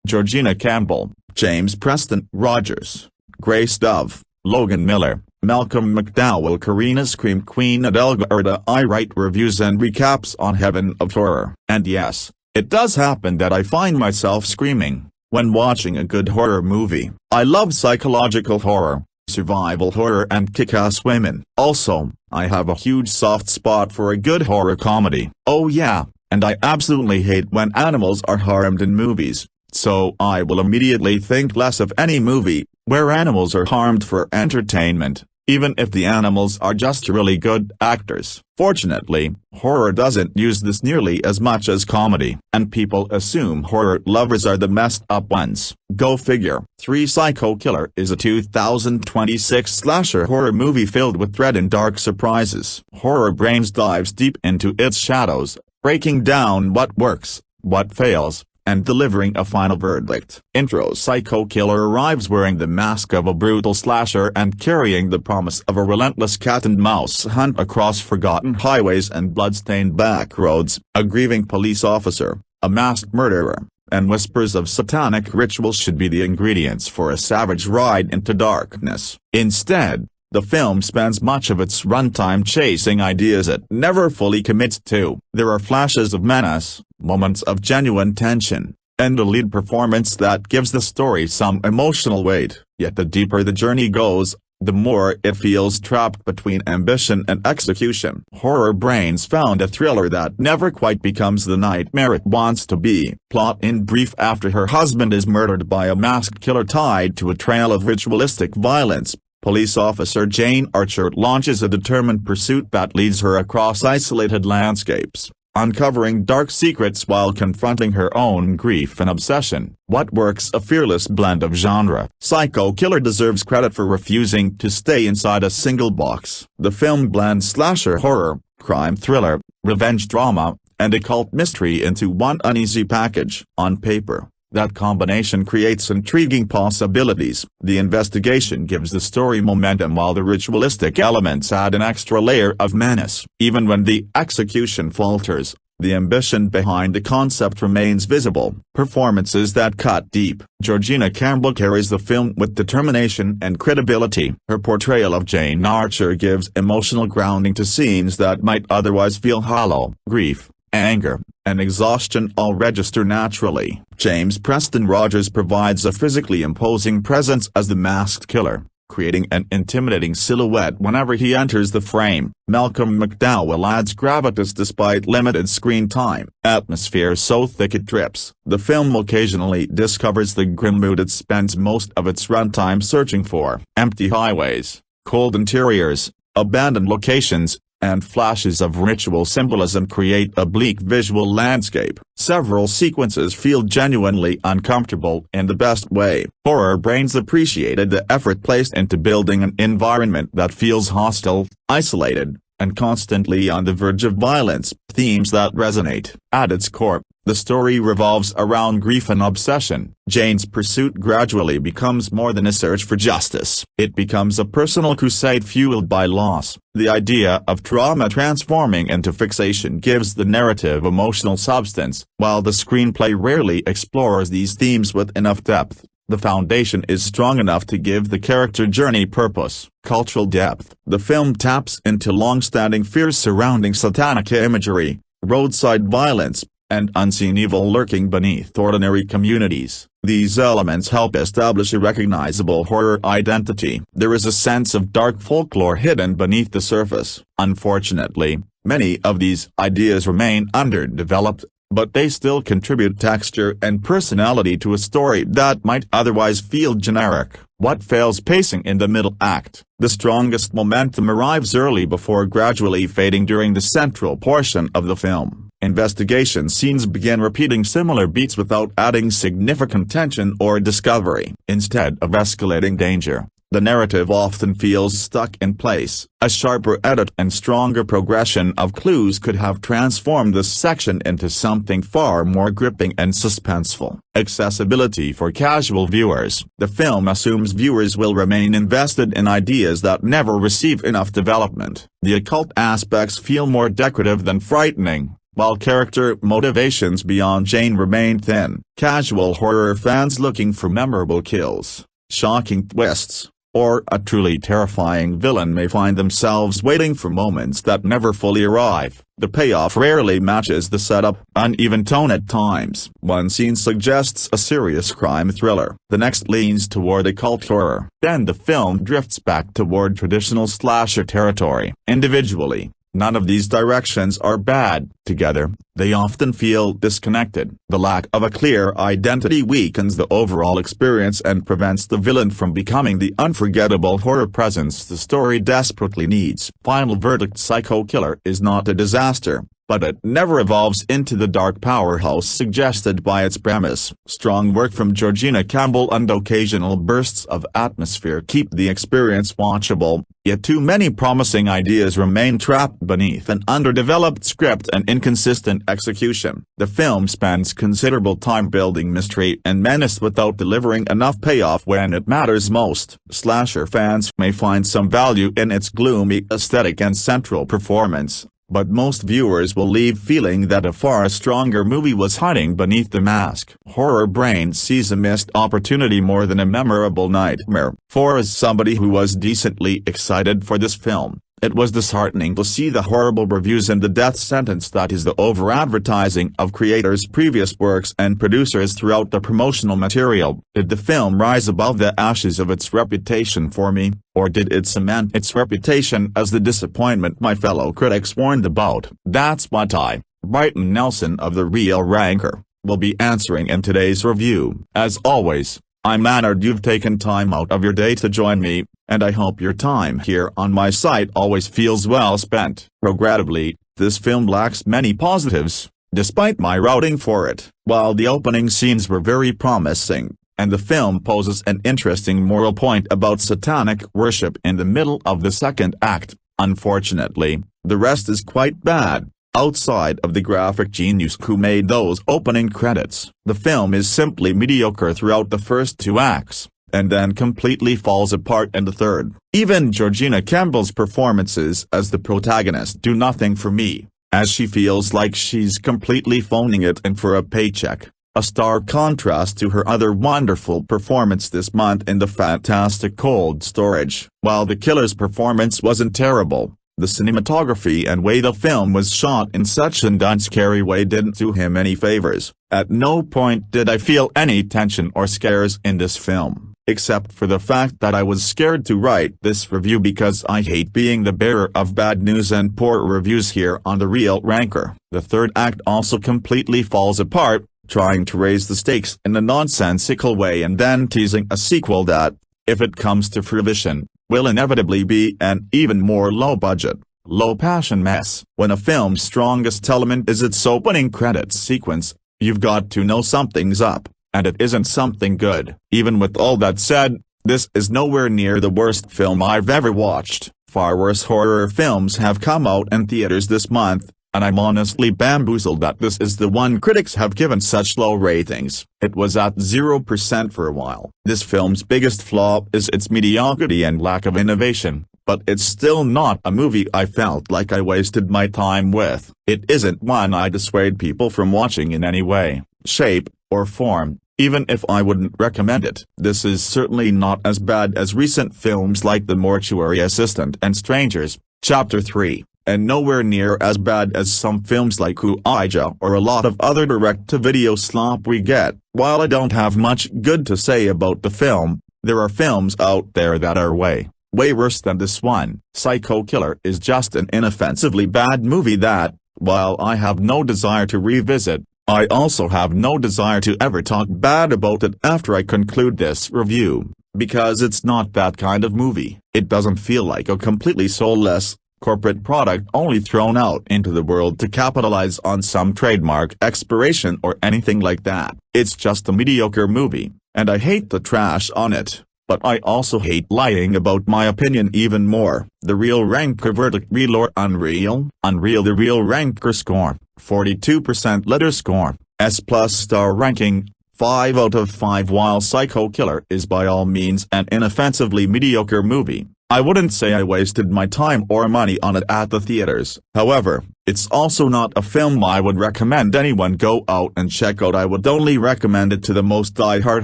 Georgina Campbell, James Preston Rogers, Grace Dove, Logan Miller, Malcolm McDowell. Karina Scream Queen Adelga Erda. I write reviews and recaps on Heaven of Horror. And yes, it does happen that I find myself screaming when watching a good horror movie. I love psychological horror, survival horror and kick-ass women. Also, I have a huge soft spot for a good horror comedy. Oh yeah, and I absolutely hate when animals are harmed in movies, so I will immediately think less of any movie where animals are harmed for entertainment. even if the animals are just really good actors. Fortunately, horror doesn't use this nearly as much as comedy, and people assume horror lovers are the messed up ones. Go figure. 3 Psycho Killer is a 2026 slasher horror movie filled with dread and dark surprises. Horror Brains dives deep into its shadows, breaking down what works, what fails, and delivering a final verdict. Intro: Psycho Killer arrives wearing the mask of a brutal slasher and carrying the promise of a relentless cat-and-mouse hunt across forgotten highways and blood-stained back roads. A grieving police officer, a masked murderer, and whispers of satanic rituals should be the ingredients for a savage ride into darkness. Instead, the film spends much of its runtime chasing ideas it never fully commits to. There are flashes of menace, moments of genuine tension, and a lead performance that gives the story some emotional weight. Yet the deeper the journey goes, the more it feels trapped between ambition and execution. Horror Brains found a thriller that never quite becomes the nightmare it wants to be. Plot in brief: after her husband is murdered by a masked killer tied to a trail of ritualistic violence, police officer Jane Archer launches a determined pursuit that leads her across isolated landscapes, uncovering dark secrets while confronting her own grief and obsession. What works? A fearless blend of genre. Psycho Killer deserves credit for refusing to stay inside a single box. The film blends slasher horror, crime thriller, revenge drama, and occult mystery into one uneasy package. On paper, that combination creates intriguing possibilities. The investigation gives the story momentum while the ritualistic elements add an extra layer of menace. Even when the execution falters, the ambition behind the concept remains visible. Performances that cut deep. Georgina Campbell carries the film with determination and credibility. Her portrayal of Jane Archer gives emotional grounding to scenes that might otherwise feel hollow. Grief, anger, and exhaustion all register naturally. James Preston Rogers provides a physically imposing presence as the masked killer, creating an intimidating silhouette whenever he enters the frame. Malcolm McDowell adds gravitas despite limited screen time. Atmosphere so thick it drips. The film occasionally discovers the grim mood it spends most of its runtime searching for. Empty highways, cold interiors, abandoned locations, and flashes of ritual symbolism create a bleak visual landscape. Several sequences feel genuinely uncomfortable in the best way. Horror Brains appreciated the effort placed into building an environment that feels hostile, isolated, and constantly on the verge of violence. Themes that resonate. At its core, the story revolves around grief and obsession. Jane's pursuit gradually becomes more than a search for justice. It becomes a personal crusade fueled by loss. The idea of trauma transforming into fixation gives the narrative emotional substance. While the screenplay rarely explores these themes with enough depth, the foundation is strong enough to give the character journey purpose. Cultural depth. The film taps into long-standing fears surrounding satanic imagery, roadside violence, and unseen evil lurking beneath ordinary communities. These elements help establish a recognizable horror identity. There is a sense of dark folklore hidden beneath the surface. Unfortunately, many of these ideas remain underdeveloped, but they still contribute texture and personality to a story that might otherwise feel generic. What fails? Pacing in the middle act. The strongest momentum arrives early before gradually fading during the central portion of the film. Investigation scenes begin repeating similar beats without adding significant tension or discovery. Instead of escalating danger, the narrative often feels stuck in place. A sharper edit and stronger progression of clues could have transformed this section into something far more gripping and suspenseful. Accessibility for casual viewers. The film assumes viewers will remain invested in ideas that never receive enough development. The occult aspects feel more decorative than frightening, while character motivations beyond Jane remain thin. Casual horror fans looking for memorable kills, shocking twists, or a truly terrifying villain may find themselves waiting for moments that never fully arrive. The payoff rarely matches the setup. Uneven tone at times. One scene suggests a serious crime thriller. The next leans toward occult horror. Then the film drifts back toward traditional slasher territory. Individually, None of these directions are bad. Together, they often feel disconnected. The lack of a clear identity weakens the overall experience and prevents the villain from becoming the unforgettable horror presence the story desperately needs. Final verdict: Psycho Killer is not a disaster, but it never evolves into the dark powerhouse suggested by its premise. Strong work from Georgina Campbell and occasional bursts of atmosphere keep the experience watchable, yet too many promising ideas remain trapped beneath an underdeveloped script and inconsistent execution. The film spends considerable time building mystery and menace without delivering enough payoff when it matters most. Slasher fans may find some value in its gloomy aesthetic and central performance, but most viewers will leave feeling that a far stronger movie was hiding beneath the mask. Horror Brain sees a missed opportunity more than a memorable nightmare. For as somebody who was decently excited for this film, it was disheartening to see the horrible reviews and the death sentence that is the over-advertising of creators' previous works and producers throughout the promotional material. Did the film rise above the ashes of its reputation for me, or did it cement its reputation as the disappointment my fellow critics warned about? That's what I, Brighton Nelson of The Real Ranker, will be answering in today's review. As always, I'm honored you've taken time out of your day to join me, and I hope your time here on my site always feels well spent. Regrettably, this film lacks many positives, despite my rooting for it. While the opening scenes were very promising, and the film poses an interesting moral point about satanic worship in the middle of the second act, unfortunately, the rest is quite bad. Outside of the graphic genius who made those opening credits, the film is simply mediocre throughout the first two acts, and then completely falls apart in the third. Even Georgina Campbell's performances as the protagonist do nothing for me, as she feels like she's completely phoning it in for a paycheck, a stark contrast to her other wonderful performance this month in the fantastic Cold Storage. While the killer's performance wasn't terrible, the cinematography and way the film was shot in such an unscary way didn't do him any favors. At no point did I feel any tension or scares in this film, except for the fact that I was scared to write this review because I hate being the bearer of bad news and poor reviews here on The Real Ranker. The third act also completely falls apart, trying to raise the stakes in a nonsensical way and then teasing a sequel that, if it comes to fruition, will inevitably be an even more low-budget, low-passion mess. When a film's strongest element is its opening credits sequence, you've got to know something's up, and it isn't something good. Even with all that said, this is nowhere near the worst film I've ever watched. Far worse horror films have come out in theaters this month, and I'm honestly bamboozled that this is the one critics have given such low ratings. It was at 0% for a while. This film's biggest flaw is its mediocrity and lack of innovation, but it's still not a movie I felt like I wasted my time with. It isn't one I dissuade people from watching in any way, shape, or form, even if I wouldn't recommend it. This is certainly not as bad as recent films like The Mortuary Assistant and Strangers, Chapter 3. And nowhere near as bad as some films like Ouija or a lot of other direct-to-video slop we get. While I don't have much good to say about the film, there are films out there that are way worse than this one. Psycho Killer is just an inoffensively bad movie that, while I have no desire to revisit, I also have no desire to ever talk bad about it after I conclude this review, because it's not that kind of movie. It doesn't feel like a completely soulless, corporate product only thrown out into the world to capitalize on some trademark expiration or anything like that. It's just a mediocre movie, and I hate the trash on it, but I also hate lying about my opinion even more. The Real Ranker verdict: real or unreal? Unreal. The Real Ranker score, 42% letter score, S+ star ranking, 5 out of 5. While Psycho Killer is by all means an inoffensively mediocre movie, I wouldn't say I wasted my time or money on it at the theaters. However, it's also not a film I would recommend anyone go out and check out. I would only recommend it to the most die-hard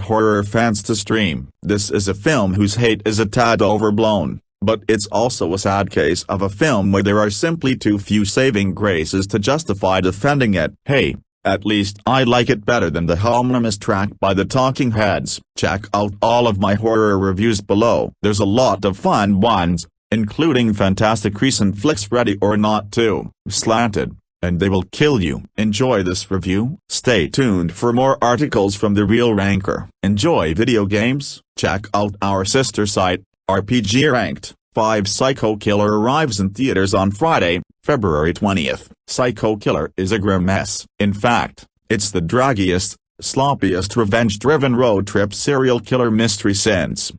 horror fans to stream. This is a film whose hate is a tad overblown, but it's also a sad case of a film where there are simply too few saving graces to justify defending it. Hey, at least I like it better than the homonymous track by the Talking Heads. Check out all of my horror reviews below. There's a lot of fun ones, including fantastic recent flicks Ready or Not 2, Slanted, and They Will Kill You. Enjoy this review? Stay tuned for more articles from The Real Ranker. Enjoy video games? Check out our sister site, RPG Ranked. 5 Psycho Killer arrives in theaters on Friday, February 20th. Psycho Killer is a grim mess. In fact, it's the draggiest, sloppiest revenge-driven road trip serial killer mystery since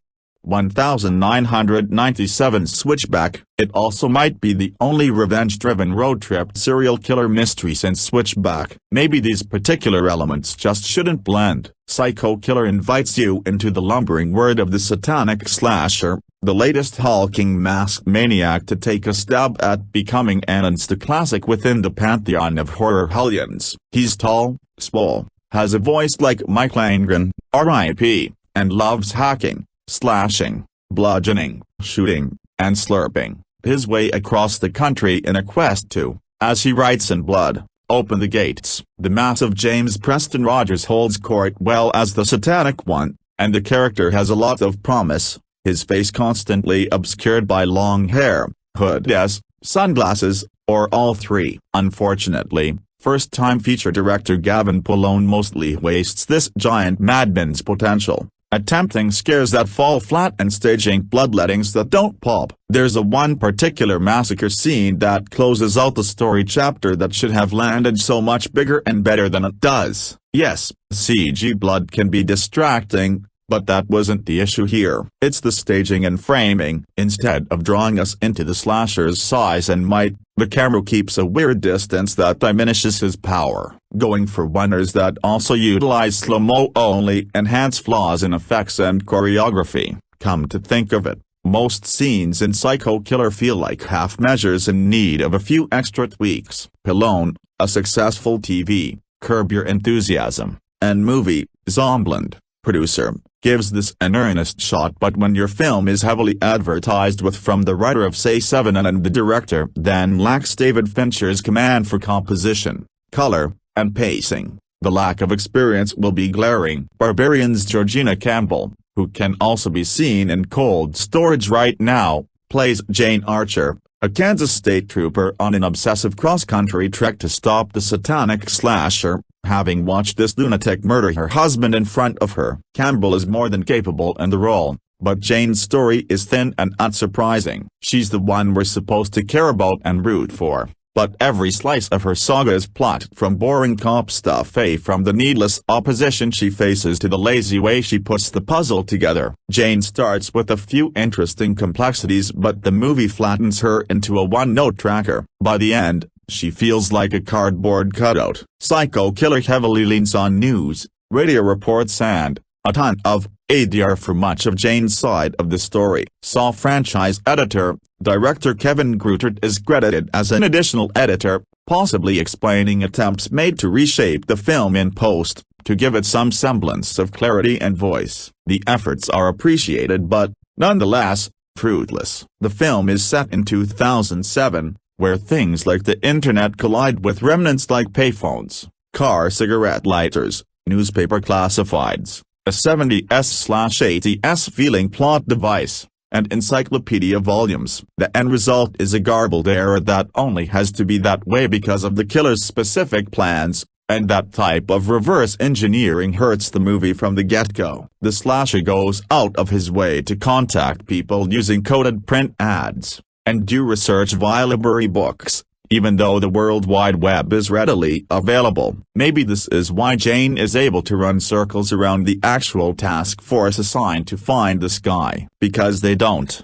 1997 Switchback. It also might be the only revenge-driven road trip serial killer mystery since Switchback. Maybe these particular elements just shouldn't blend. Psycho Killer invites you into the lumbering world of the satanic slasher, the latest hulking masked maniac to take a stab at becoming an instant classic within the pantheon of horror hellions. He's tall, small, has a voice like Mike Langren, R.I.P., and loves hacking, slashing, bludgeoning, shooting, and slurping his way across the country in a quest to, as he writes in Blood, open the gates. The massive James Preston Rogers holds court well as the satanic one, and the character has a lot of promise, his face constantly obscured by long hair, hood s, sunglasses, or all three. Unfortunately, first-time feature director Gavin Polone mostly wastes this giant madman's potential, attempting scares that fall flat and staging bloodlettings that don't pop. There's a one particular massacre scene that closes out the story chapter that should have landed so much bigger and better than it does. Yes, CG blood can be distracting, but that wasn't the issue here. It's the staging and framing. Instead of drawing us into the slasher's size and might, the camera keeps a weird distance that diminishes his power, going for wonders that also utilize slow-mo only enhance flaws in effects and choreography. Come to think of it, most scenes in Psycho Killer feel like half measures in need of a few extra tweaks. Polone, a successful TV, Curb Your Enthusiasm, and movie, Zombieland, producer, gives this an earnest shot, but when your film is heavily advertised with from the writer of Say 7 and the director then lacks David Fincher's command for composition, color, and pacing, the lack of experience will be glaring. Barbarian's Georgina Campbell, who can also be seen in Cold Storage right now, plays Jane Archer, a Kansas state trooper on an obsessive cross-country trek to stop the satanic slasher, having watched this lunatic murder her husband in front of her. Campbell is more than capable in the role, but Jane's story is thin and unsurprising. She's the one we're supposed to care about and root for, but every slice of her saga is plot from boring cop stuff from the needless opposition she faces to the lazy way she puts the puzzle together. Jane starts with a few interesting complexities, but the movie flattens her into a one-note tracker. By the end, she feels like a cardboard cutout. Psycho Killer heavily leans on news, radio reports and a ton of ADR for much of Jane's side of the story. Saw franchise editor, director Kevin Greutert is credited as an additional editor, possibly explaining attempts made to reshape the film in post, to give it some semblance of clarity and voice. The efforts are appreciated but, nonetheless, fruitless. The film is set in 2007, where things like the internet collide with remnants like payphones, car cigarette lighters, newspaper classifieds, a 70s/80s feeling plot device, and encyclopedia volumes. The end result is a garbled era that only has to be that way because of the killer's specific plans, and that type of reverse engineering hurts the movie from the get-go. The slasher goes out of his way to contact people using coded print ads, and do research via library books, even though the World Wide Web is readily available. Maybe this is why Jane is able to run circles around the actual task force assigned to find this guy. Because they don't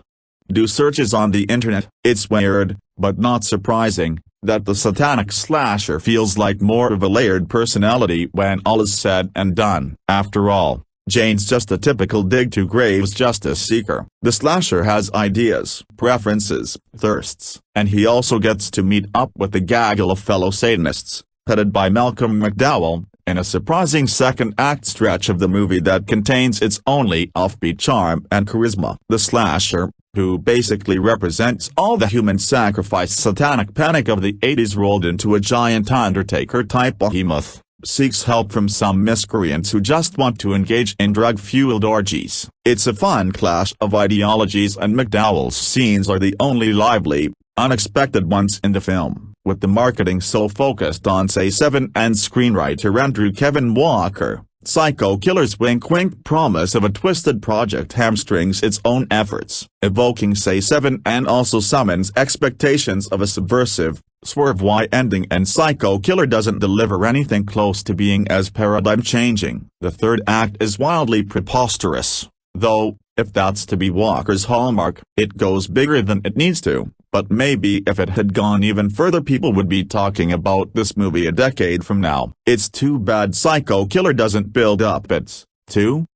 do searches on the internet. It's weird, but not surprising, that the satanic slasher feels like more of a layered personality when all is said and done. After all, Jane's just a typical dig to graves justice seeker. The slasher has ideas, preferences, thirsts, and he also gets to meet up with a gaggle of fellow Satanists, headed by Malcolm McDowell, in a surprising second-act stretch of the movie that contains its only offbeat charm and charisma. The slasher, who basically represents all the human sacrifice satanic panic of the 80s rolled into a giant Undertaker-type behemoth, seeks help from some miscreants who just want to engage in drug-fueled orgies. It's a fun clash of ideologies, and McDowell's scenes are the only lively, unexpected ones in the film, with the marketing so focused on Z7 and screenwriter Andrew Kevin Walker. Psycho Killer's wink-wink promise of a twisted project hamstrings its own efforts, evoking Z7 and also summons expectations of a subversive, swerve-y ending, and Psycho Killer doesn't deliver anything close to being as paradigm-changing. The third act is wildly preposterous, though, if that's to be Walker's hallmark, it goes bigger than it needs to. But maybe if it had gone even further, people would be talking about this movie a decade from now. It's too bad Psycho Killer doesn't build up its two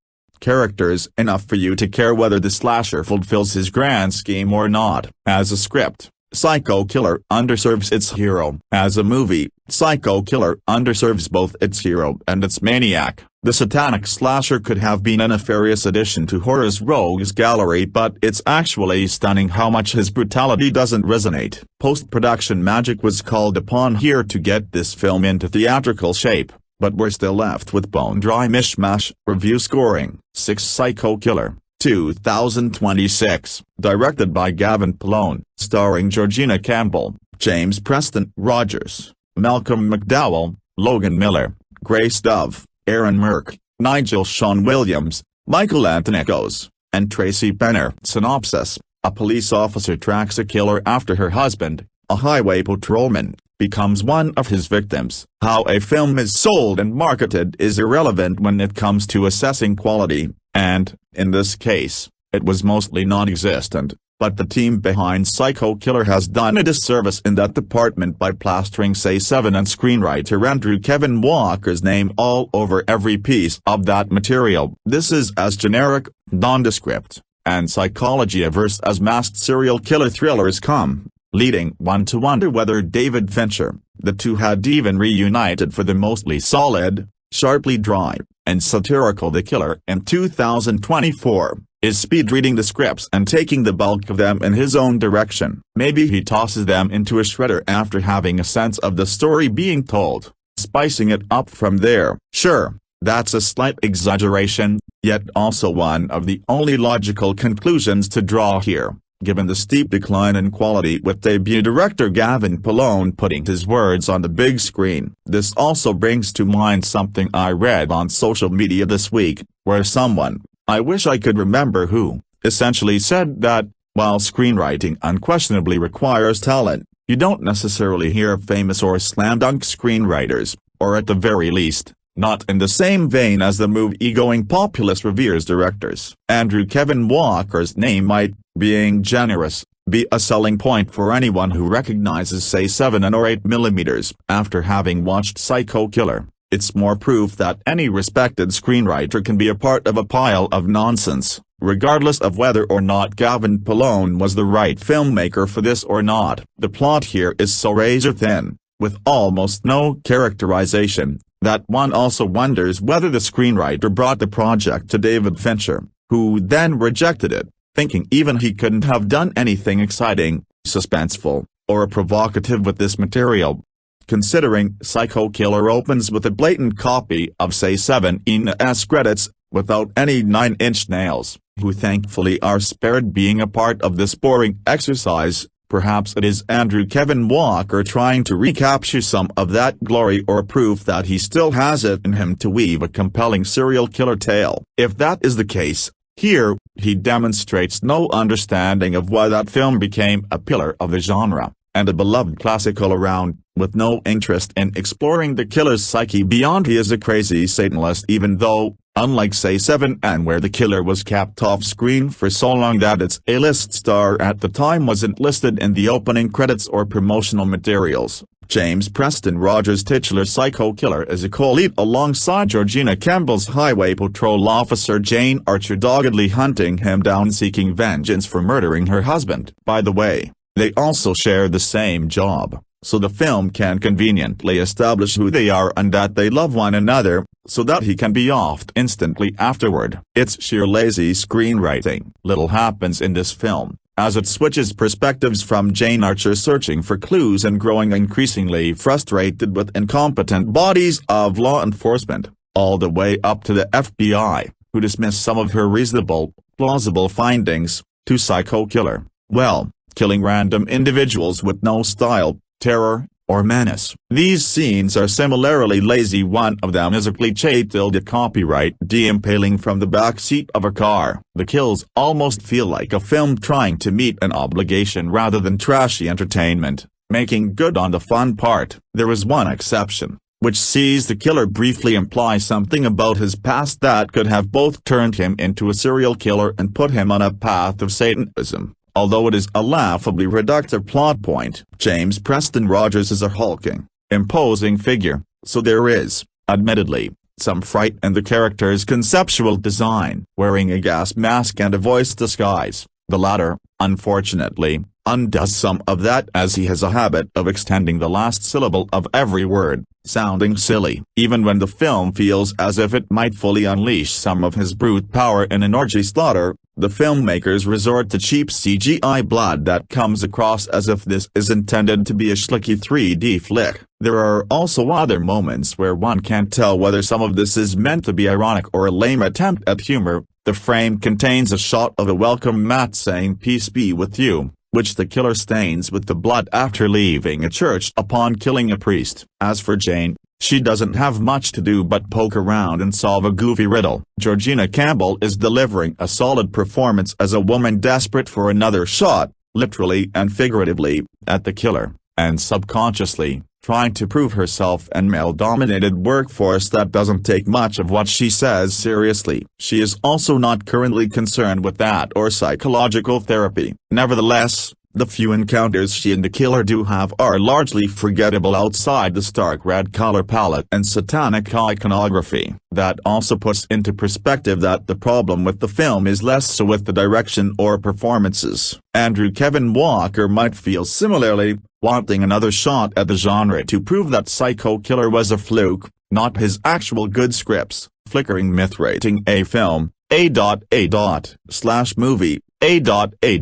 characters enough for you to care whether the slasher fulfills his grand scheme or not. As a script, Psycho Killer underserves its hero. As a movie, Psycho Killer underserves both its hero and its maniac. The satanic slasher could have been a nefarious addition to horror's rogues gallery, but it's actually stunning how much his brutality doesn't resonate. Post-production magic was called upon here to get this film into theatrical shape, but we're still left with bone-dry mishmash. Review scoring: 6. Psycho Killer, 2026, directed by Gavin Polone, starring Georgina Campbell, James Preston Rogers, Malcolm McDowell, Logan Miller, Grace Dove, Aaron Merck, Nigel Sean Williams, Michael Antonikos, and Tracy Penner. Synopsis: a police officer tracks a killer after her husband, a highway patrolman, becomes one of his victims. How a film is sold and marketed is irrelevant when it comes to assessing quality, and, in this case, it was mostly non-existent. But the team behind Psycho Killer has done a disservice in that department by plastering Z7 and screenwriter Andrew Kevin Walker's name all over every piece of that material. This is as generic, nondescript, and psychology-averse as masked serial killer thrillers come, leading one to wonder whether David Fincher, the two had even reunited for the mostly solid, sharply dry, and satirical The Killer in 2024. Is speed-reading the scripts and taking the bulk of them in his own direction. Maybe he tosses them into a shredder after having a sense of the story being told, spicing it up from there. Sure, that's a slight exaggeration, yet also one of the only logical conclusions to draw here, given the steep decline in quality with debut director Gavin Polone putting his words on the big screen. This also brings to mind something I read on social media this week, where someone, I wish I could remember who, essentially said that, while screenwriting unquestionably requires talent, you don't necessarily hear famous or slam-dunk screenwriters, or at the very least, not in the same vein as the movie-going populace reveres directors. Andrew Kevin Walker's name might, being generous, be a selling point for anyone who recognizes Z7 and or 8mm. After having watched Psycho Killer, it's more proof that any respected screenwriter can be a part of a pile of nonsense, regardless of whether or not Gavin Polone was the right filmmaker for this or not. The plot here is so razor-thin, with almost no characterization, that one also wonders whether the screenwriter brought the project to David Fincher, who then rejected it, thinking even he couldn't have done anything exciting, suspenseful, or provocative with this material. Considering Psycho Killer opens with a blatant copy of Z7 in S credits, without any 9-inch nails, who thankfully are spared being a part of this boring exercise, perhaps it is Andrew Kevin Walker trying to recapture some of that glory or proof that he still has it in him to weave a compelling serial killer tale. If that is the case, here, he demonstrates no understanding of why that film became a pillar of the genre, and a beloved classic all around, with no interest in exploring the killer's psyche beyond he is a crazy Satanist, even though, unlike Z7 and where the killer was kept off screen for so long that its A-list star at the time wasn't listed in the opening credits or promotional materials, James Preston Rogers' titular Psycho Killer is a co-lead alongside Georgina Campbell's highway patrol officer Jane Archer doggedly hunting him down, seeking vengeance for murdering her husband. By the way, they also share the same job, so the film can conveniently establish who they are and that they love one another, so that he can be offed instantly afterward. It's sheer lazy screenwriting. Little happens in this film, as it switches perspectives from Jane Archer searching for clues and growing increasingly frustrated with incompetent bodies of law enforcement, all the way up to the FBI, who dismiss some of her reasonable, plausible findings, to psycho killer, well, killing random individuals with no style, terror, or menace. These scenes are similarly lazy. One of them is a cliché copyright de-impaling from the back seat of a car. The kills almost feel like a film trying to meet an obligation rather than trashy entertainment, making good on the fun part. There is one exception, which sees the killer briefly imply something about his past that could have both turned him into a serial killer and put him on a path of Satanism. Although it is a laughably reductive plot point, James Preston Rogers is a hulking, imposing figure, so there is, admittedly, some fright in the character's conceptual design. Wearing a gas mask and a voice disguise, the latter, unfortunately, undoes some of that, as he has a habit of extending the last syllable of every word, sounding silly. Even when the film feels as if it might fully unleash some of his brute power in an orgy slaughter, the filmmakers resort to cheap CGI blood that comes across as if this is intended to be a schlicky 3D flick. There are also other moments where one can't tell whether some of this is meant to be ironic or a lame attempt at humor. The frame contains a shot of a welcome mat saying "Peace be with you," which the killer stains with the blood after leaving a church upon killing a priest. As for Jane, she doesn't have much to do but poke around and solve a goofy riddle. Georgina Campbell is delivering a solid performance as a woman desperate for another shot, literally and figuratively, at the killer, and subconsciously, trying to prove herself in a male-dominated workforce that doesn't take much of what she says seriously. She is also not currently concerned with that or psychological therapy. Nevertheless, the few encounters she and the killer do have are largely forgettable outside the stark red color palette and satanic iconography. That also puts into perspective that the problem with the film is less so with the direction or performances. Andrew Kevin Walker might feel similarly, wanting another shot at the genre to prove that Psycho Killer was a fluke, not his actual good scripts. Flickering myth rating: A film, A.A./movie, A.A.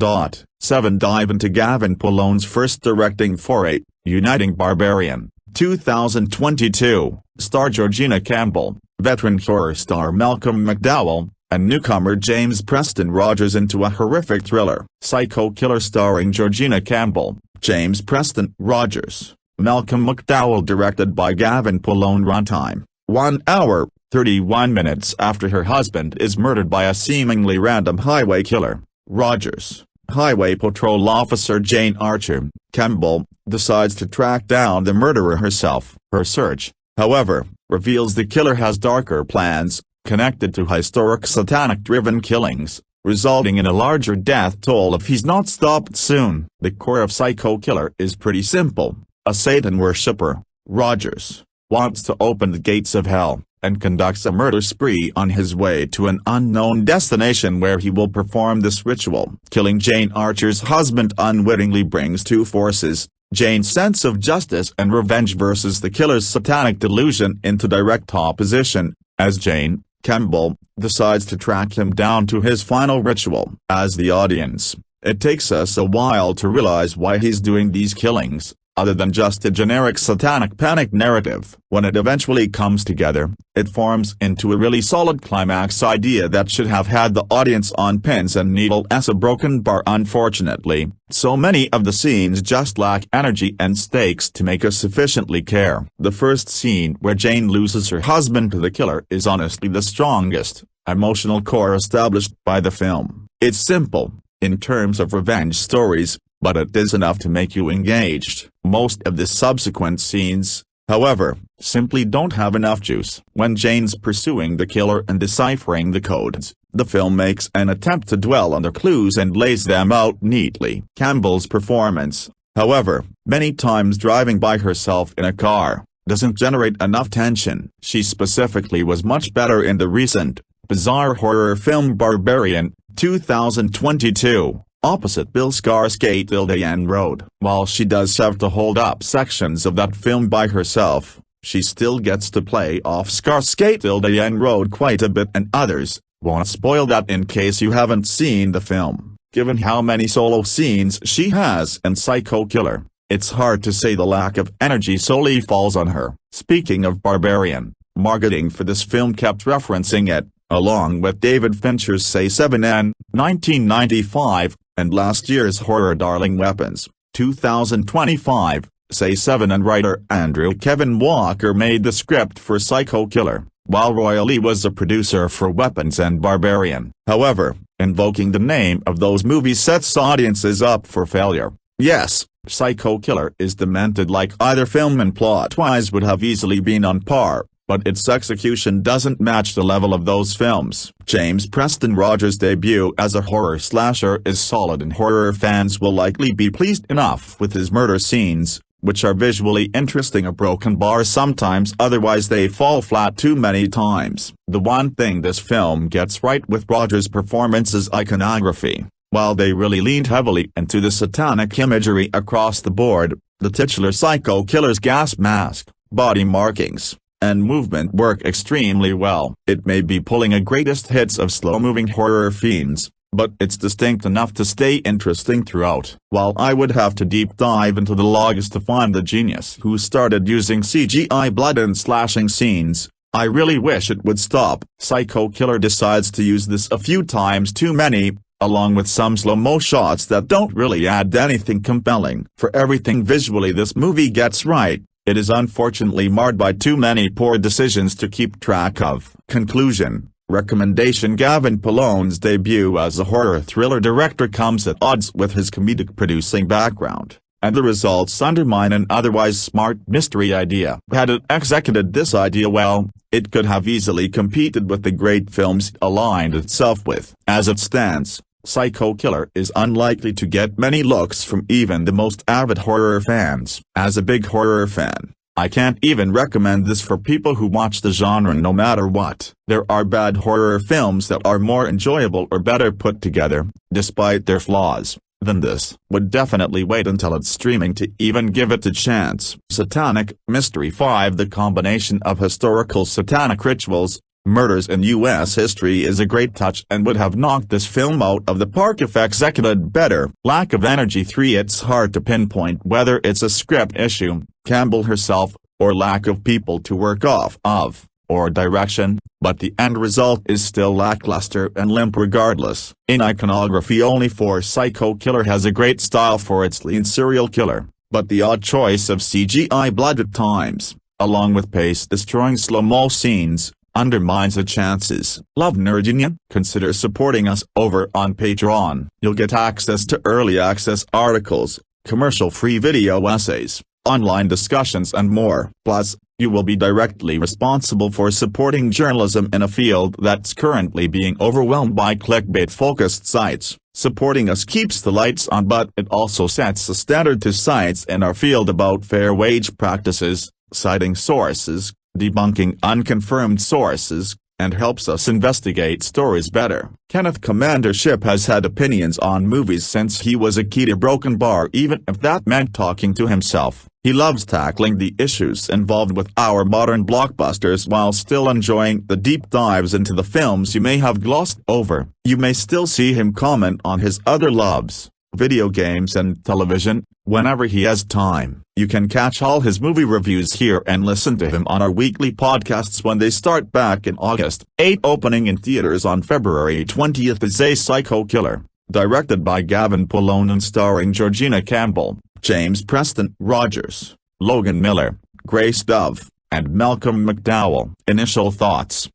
7. Dive into Gavin Polone's first directing foray, Uniting Barbarian, 2022, star Georgina Campbell, veteran horror star Malcolm McDowell, and newcomer James Preston Rogers into a horrific thriller. Psycho Killer starring Georgina Campbell, James Preston Rogers, Malcolm McDowell, directed by Gavin Polone. Runtime: 1 hour, 31 minutes. After her husband is murdered by a seemingly random highway killer, Rogers, Highway Patrol Officer Jane Archer, Campbell, decides to track down the murderer herself. Her search, however, reveals the killer has darker plans, connected to historic satanic-driven killings, resulting in a larger death toll if he's not stopped soon. The core of Psycho Killer is pretty simple: a Satan worshipper, Rogers, wants to open the gates of hell, and conducts a murder spree on his way to an unknown destination where he will perform this ritual. Killing Jane Archer's husband unwittingly brings two forces, Jane's sense of justice and revenge versus the killer's satanic delusion, into direct opposition, as Jane, Campbell, decides to track him down to his final ritual. As the audience, it takes us a while to realize why he's doing these killings, other than just a generic satanic panic narrative. When it eventually comes together, it forms into a really solid climax idea that should have had the audience on pins and needles. A broken bar. Unfortunately, so many of the scenes just lack energy and stakes to make us sufficiently care. The first scene, where Jane loses her husband to the killer, is honestly the strongest emotional core established by the film. It's simple, in terms of revenge stories, but it is enough to make you engaged. Most of the subsequent scenes, however, simply don't have enough juice. When Jane's pursuing the killer and deciphering the codes, the film makes an attempt to dwell on the clues and lays them out neatly. Campbell's performance, however, many times driving by herself in a car, doesn't generate enough tension. She specifically was much better in the recent, bizarre horror film Barbarian, 2022. Opposite Bill Skarsgård Road. While she does have to hold up sections of that film by herself, she still gets to play off Skarsgård Road quite a bit, and others. Won't spoil that in case you haven't seen the film. given how many solo scenes she has in Psycho Killer. It's hard to say the lack of energy solely falls on her. Speaking of Barbarian, marketing for this film kept referencing it, along with David Fincher's Say 7 in 1995, and last year's horror darling Weapons, 2025. Say 7 and writer Andrew Kevin Walker made the script for Psycho Killer, while Roy Lee was a producer for Weapons and Barbarian. However, invoking the name of those movies sets audiences up for failure. Yes, Psycho Killer is demented like either film, and plot-wise would have easily been on par, but its execution doesn't match the level of those films. James Preston Rogers' debut as a horror slasher is solid, and horror fans will likely be pleased enough with his murder scenes, which are visually interesting, a broken bar sometimes, otherwise they fall flat too many times. The one thing this film gets right with Rogers' performance is iconography. While they really leaned heavily into the satanic imagery across the board, the titular Psycho Killer's gas mask, body markings, and movement work extremely well. It may be pulling a greatest hits of slow-moving horror fiends, but it's distinct enough to stay interesting throughout. While I would have to deep dive into the logs to find the genius who started using CGI blood and slashing scenes, I really wish it would stop. Psycho Killer decides to use this a few times too many, along with some slow-mo shots that don't really add anything compelling. For everything visually this movie gets right, it is unfortunately marred by too many poor decisions to keep track of. Conclusion. Recommendation: Gavin Polone's debut as a horror thriller director comes at odds with his comedic producing background, and the results undermine an otherwise smart mystery idea. Had it executed this idea well, it could have easily competed with the great films it aligned itself with. As it stands, Psycho Killer is unlikely to get many looks from even the most avid horror fans. As a big horror fan, I can't even recommend this for people who watch the genre no matter what. There are bad horror films that are more enjoyable or better put together, despite their flaws, than this. Would definitely wait until it's streaming to even give it a chance. Satanic Mystery 5. The combination of historical satanic rituals, murders in U.S. history is a great touch and would have knocked this film out of the park if executed better. Lack of energy 3. It's hard to pinpoint whether it's a script issue, Campbell herself, or lack of people to work off of, or direction, but the end result is still lackluster and limp regardless. In iconography only for Psycho Killer has a great style for its lean serial killer, but the odd choice of CGI blood at times, along with pace-destroying slow-mo scenes, undermines the chances. Love Georgina? Consider supporting us over on Patreon. You'll get access to early access articles, commercial-free video essays, online discussions and more. Plus, you will be directly responsible for supporting journalism in a field that's currently being overwhelmed by clickbait-focused sites. Supporting us keeps the lights on, but it also sets a standard to sites in our field about fair wage practices, citing sources, debunking unconfirmed sources, and helps us investigate stories better. Kenneth Commandership has had opinions on movies since he was a kid to Broken Bar, even if that meant talking to himself. He loves tackling the issues involved with our modern blockbusters while still enjoying the deep dives into the films you may have glossed over. You may still see him comment on his other loves, video games and television, whenever he has time. You can catch all his movie reviews here and listen to him on our weekly podcasts when they start back in August 8. Opening in theaters on February 20th is Z Psycho Killer, directed by Gavin Polone and starring Georgina Campbell, James Preston Rogers, Logan Miller, Grace Dove, and Malcolm McDowell. Initial thoughts.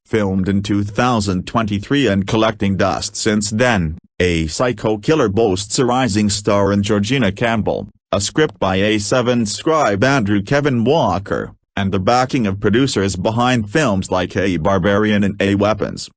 Filmed in 2023 and collecting dust since then, A Psycho Killer boasts a rising star in Georgina Campbell, a script by A7 scribe Andrew Kevin Walker, and the backing of producers behind films like A Barbarian and A Weapons.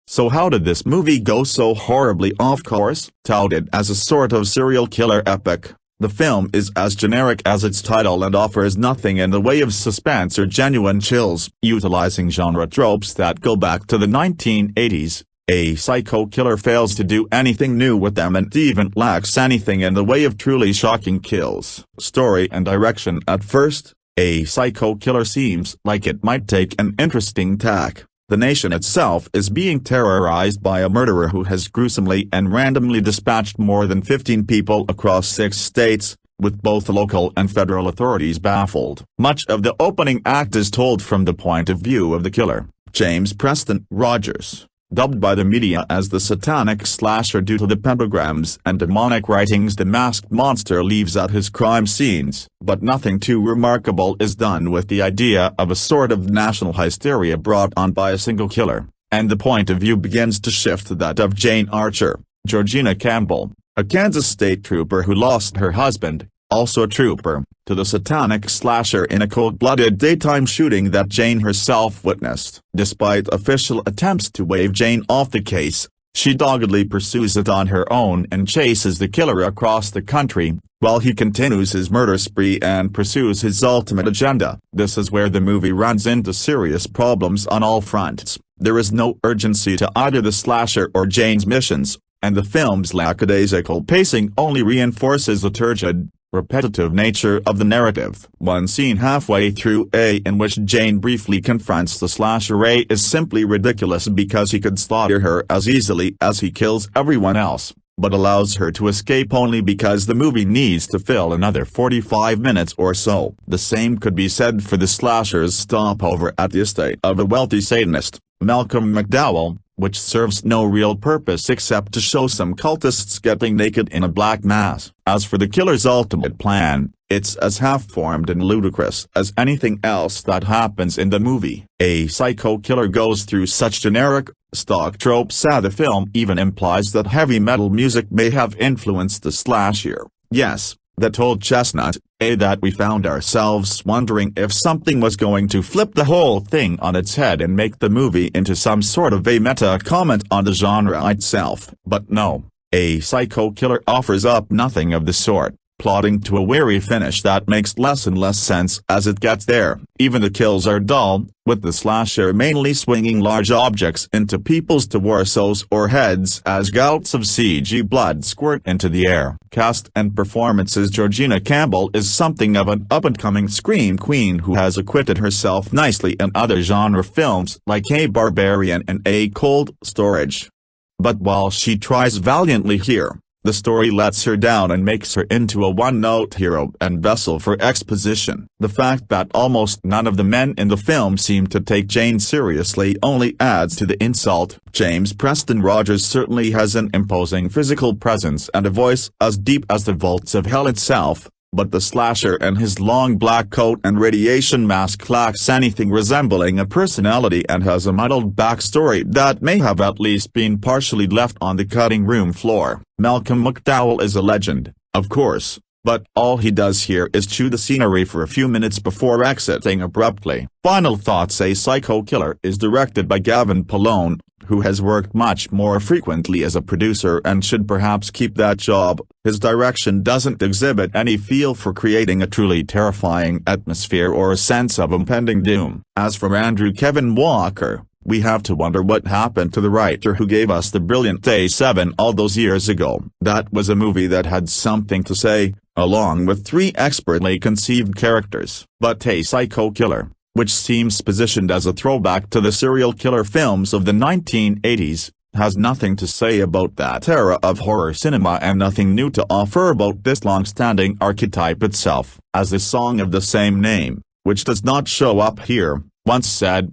So how did this movie go so horribly off course? Touted as a sort of serial killer epic, the film is as generic as its title and offers nothing in the way of suspense or genuine chills. Utilizing genre tropes that go back to the 1980s, A Psycho Killer fails to do anything new with them and even lacks anything in the way of truly shocking kills. Story and direction. At first, A Psycho Killer seems like it might take an interesting tack, The nation itself is being terrorized by a murderer who has gruesomely and randomly dispatched more than 15 people across 6 states, with both local and federal authorities baffled. Much of the opening act is told from the point of view of the killer, James Preston Rogers. Dubbed by the media as the satanic slasher due to the pentagrams and demonic writings the masked monster leaves at his crime scenes, but nothing too remarkable is done with the idea of a sort of national hysteria brought on by a single killer, and the point of view begins to shift to that of Jane Archer, Georgina Campbell, a Kansas state trooper who lost her husband, also a trooper, to the satanic slasher in a cold-blooded daytime shooting that Jane herself witnessed. Despite official attempts to wave Jane off the case, she doggedly pursues it on her own and chases the killer across the country, while he continues his murder spree and pursues his ultimate agenda. This is where the movie runs into serious problems on all fronts. There is no urgency to either the slasher or Jane's missions, and the film's lackadaisical pacing only reinforces the turgid, repetitive nature of the narrative. One scene halfway through in which Jane briefly confronts the slasher is simply ridiculous because he could slaughter her as easily as he kills everyone else, but allows her to escape only because the movie needs to fill another 45 minutes or so. The same could be said for the slasher's stopover at the estate of a wealthy Satanist, Malcolm McDowell, which serves no real purpose except to show some cultists getting naked in a black mass. As for the killer's ultimate plan, it's as half-formed and ludicrous as anything else that happens in the movie. A psycho killer goes through such generic, stock tropes that the film even implies that heavy metal music may have influenced the slasher. Yes, that old chestnut, that we found ourselves wondering if something was going to flip the whole thing on its head and make the movie into some sort of a meta-comment on the genre itself. But no, A Psycho Killer offers up nothing of the sort, plotting to a weary finish that makes less and less sense as it gets there. Even the kills are dull, with the slasher mainly swinging large objects into people's torsos or heads as gouts of CG blood squirt into the air. Cast and performances. Georgina Campbell is something of an up-and-coming scream queen who has acquitted herself nicely in other genre films like A Barbarian and A Cold Storage. But while she tries valiantly here, the story lets her down and makes her into a one-note hero and vessel for exposition. The fact that almost none of the men in the film seem to take Jane seriously only adds to the insult. James Preston Rogers certainly has an imposing physical presence and a voice as deep as the vaults of hell itself, but the slasher and his long black coat and radiation mask lacks anything resembling a personality and has a muddled backstory that may have at least been partially left on the cutting room floor. Malcolm McDowell is a legend, of course, but all he does here is chew the scenery for a few minutes before exiting abruptly. Final thoughts. A Psycho Killer is directed by Gavin Polone, who has worked much more frequently as a producer and should perhaps keep that job. His direction doesn't exhibit any feel for creating a truly terrifying atmosphere or a sense of impending doom. As for Andrew Kevin Walker, we have to wonder what happened to the writer who gave us the brilliant A7 all those years ago. That was a movie that had something to say, along with 3 expertly conceived characters. But A Psycho Killer, which seems positioned as a throwback to the serial killer films of the 1980s, has nothing to say about that era of horror cinema and nothing new to offer about this long-standing archetype itself. As the song of the same name, which does not show up here, once said,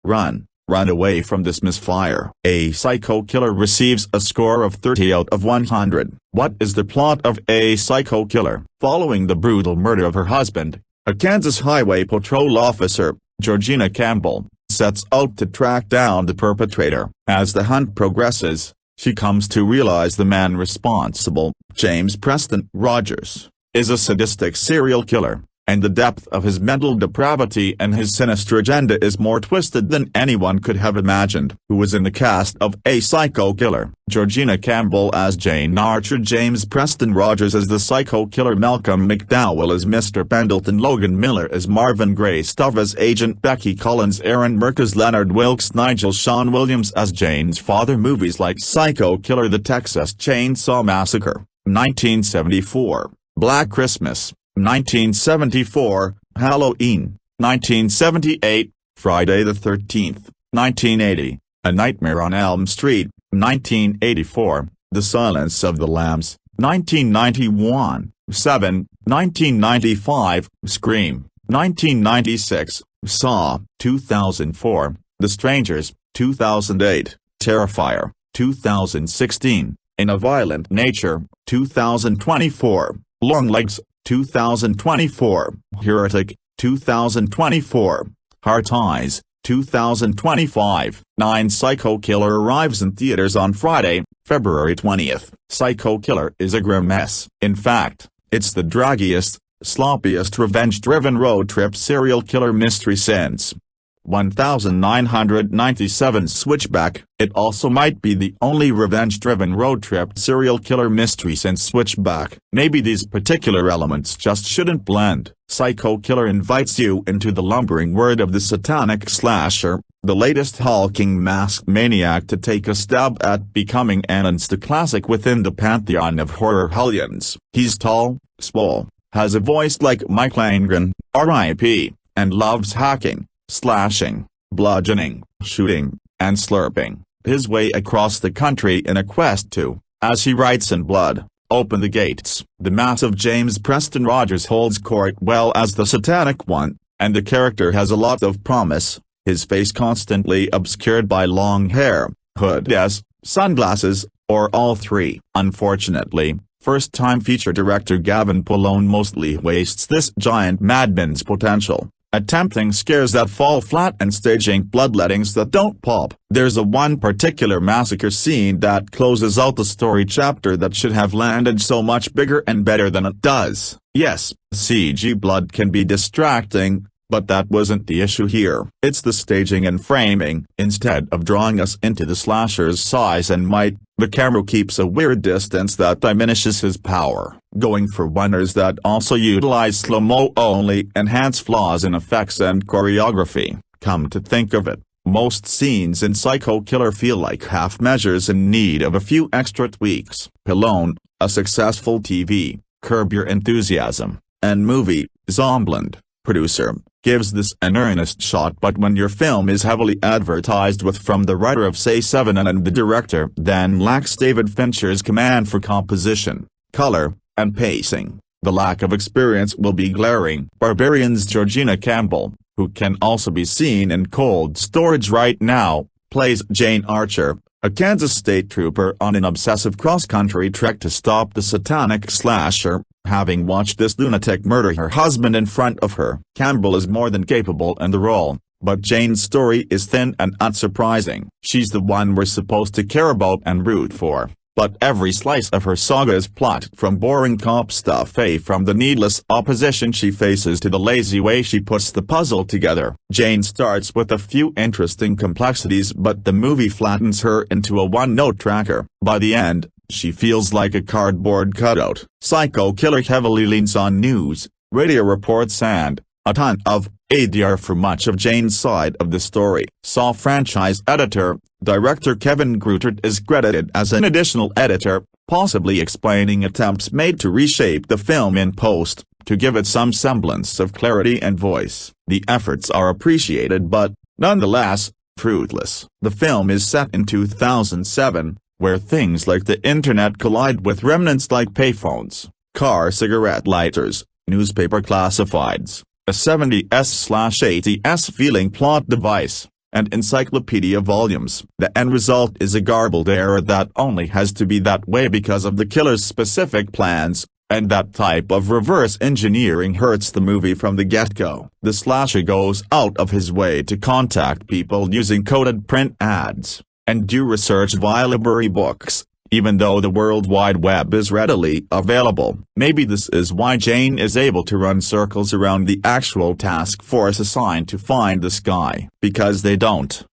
run away from this misfire. A Psycho Killer receives a score of 30 out of 100. What is the plot of A Psycho Killer? Following the brutal murder of her husband, a Kansas Highway Patrol officer, Georgina Campbell, sets out to track down the perpetrator. As the hunt progresses, she comes to realize the man responsible, James Preston Rogers, is a sadistic serial killer, and the depth of his mental depravity and his sinister agenda is more twisted than anyone could have imagined. Who was in the cast of A Psycho Killer? Georgina Campbell as Jane Archer, James Preston Rogers as the Psycho Killer, Malcolm McDowell as Mr. Pendleton, Logan Miller as Marvin Gray, Stubb as Agent Becky Collins, Aaron Merk as Leonard Wilkes, Nigel Sean Williams as Jane's father. Movies like Psycho Killer, The Texas Chainsaw Massacre, 1974, Black Christmas, 1974, Halloween, 1978, Friday the 13th, 1980, A Nightmare on Elm Street, 1984, The Silence of the Lambs, 1991, Seven, 1995, Scream, 1996, Saw, 2004, The Strangers, 2008, Terrifier, 2016, In a Violent Nature, 2024, Longlegs, 2024, Heretic, 2024, Heart Eyes, 2025. 9 Psycho Killer arrives in theaters on Friday, February 20th. Psycho Killer is a grim mess. In fact, it's the draggiest, sloppiest revenge-driven road trip serial killer mystery since 1997 Switchback. It also might be the only revenge-driven road trip serial killer mystery since Switchback. Maybe these particular elements just shouldn't blend. Psycho Killer invites you into the lumbering world of the satanic slasher, the latest hulking masked maniac to take a stab at becoming an instant classic within the pantheon of horror hellions. He's tall, swole, has a voice like Mike Langren, R.I.P., and loves hacking, slashing, bludgeoning, shooting, and slurping his way across the country in a quest to, as he writes in Blood, open the gates. The massive James Preston Rogers holds court well as the satanic one, and the character has a lot of promise, his face constantly obscured by long hair, hood s, sunglasses, or all three. Unfortunately, first-time feature director Gavin Polone mostly wastes this giant madman's potential, attempting scares that fall flat and staging bloodlettings that don't pop. There's a one particular massacre scene that closes out the story chapter that should have landed so much bigger and better than it does. Yes, CG blood can be distracting, but that wasn't the issue here. It's the staging and framing. Instead of drawing us into the slasher's size and might, the camera keeps a weird distance that diminishes his power, going for wonders that also utilize slow-mo only enhance flaws in effects and choreography. Come to think of it, most scenes in Psycho Killer feel like half measures in need of a few extra tweaks. Polone, a successful TV, Curb Your Enthusiasm, and movie, Zombieland, producer, gives this an earnest shot, but when your film is heavily advertised with from the writer of Say 7 and the director then lacks David Fincher's command for composition, color, and pacing, the lack of experience will be glaring. Barbarian's Georgina Campbell, who can also be seen in Cold Storage right now, plays Jane Archer, a Kansas state trooper on an obsessive cross-country trek to stop the satanic slasher, having watched this lunatic murder her husband in front of her. Campbell is more than capable in the role, but Jane's story is thin and unsurprising. She's the one we're supposed to care about and root for, but every slice of her saga is plot from boring cop stuff from the needless opposition she faces to the lazy way she puts the puzzle together. Jane starts with a few interesting complexities, but the movie flattens her into a one-note tracker. By the end, she feels like a cardboard cutout. Psycho Killer heavily leans on news, radio reports and a ton of ADR for much of Jane's side of the story. Saw franchise editor, director Kevin Greutert is credited as an additional editor, possibly explaining attempts made to reshape the film in post, to give it some semblance of clarity and voice. The efforts are appreciated but, nonetheless, fruitless. The film is set in 2007, where things like the internet collide with remnants like payphones, car cigarette lighters, newspaper classifieds, a 70s/80s feeling plot device, and encyclopedia volumes. The end result is a garbled era that only has to be that way because of the killer's specific plans, and that type of reverse engineering hurts the movie from the get-go. The slasher goes out of his way to contact people using coded print ads, and do research via library books, even though the World Wide Web is readily available. Maybe this is why Jane is able to run circles around the actual task force assigned to find this guy. Because they don't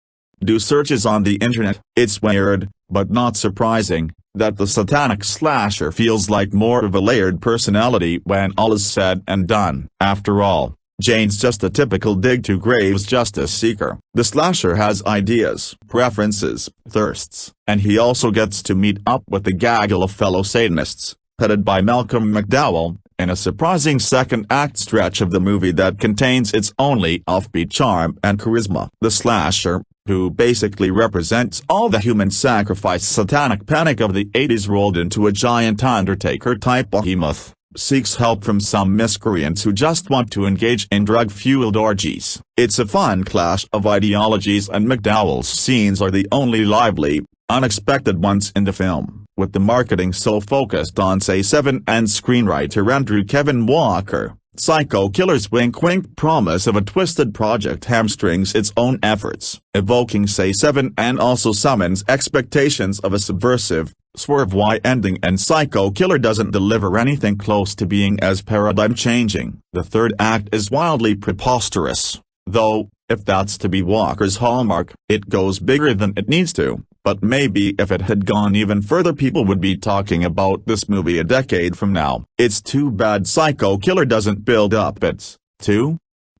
do searches on the internet. It's weird, but not surprising, that the satanic slasher feels like more of a layered personality when all is said and done. After all, Jane's just a typical dig-to-graves justice seeker. The slasher has ideas, preferences, thirsts, and he also gets to meet up with a gaggle of fellow Satanists, headed by Malcolm McDowell, in a surprising second-act stretch of the movie that contains its only offbeat charm and charisma. The slasher, who basically represents all the human sacrifice satanic panic of the 80s rolled into a giant Undertaker-type behemoth, seeks help from some miscreants who just want to engage in drug-fueled orgies. It's a fun clash of ideologies, and McDowell's scenes are the only lively, unexpected ones in the film, with the marketing so focused on Say7 and screenwriter Andrew Kevin Walker. Psycho Killer's wink-wink promise of a twisted project hamstrings its own efforts, evoking Say7 and also summons expectations of a subversive, swerve-y ending, and Psycho Killer doesn't deliver anything close to being as paradigm-changing. The third act is wildly preposterous, though, if that's to be Walker's hallmark, it goes bigger than it needs to. But maybe if it had gone even further, people would be talking about this movie a decade from now. It's too bad Psycho Killer doesn't build up its two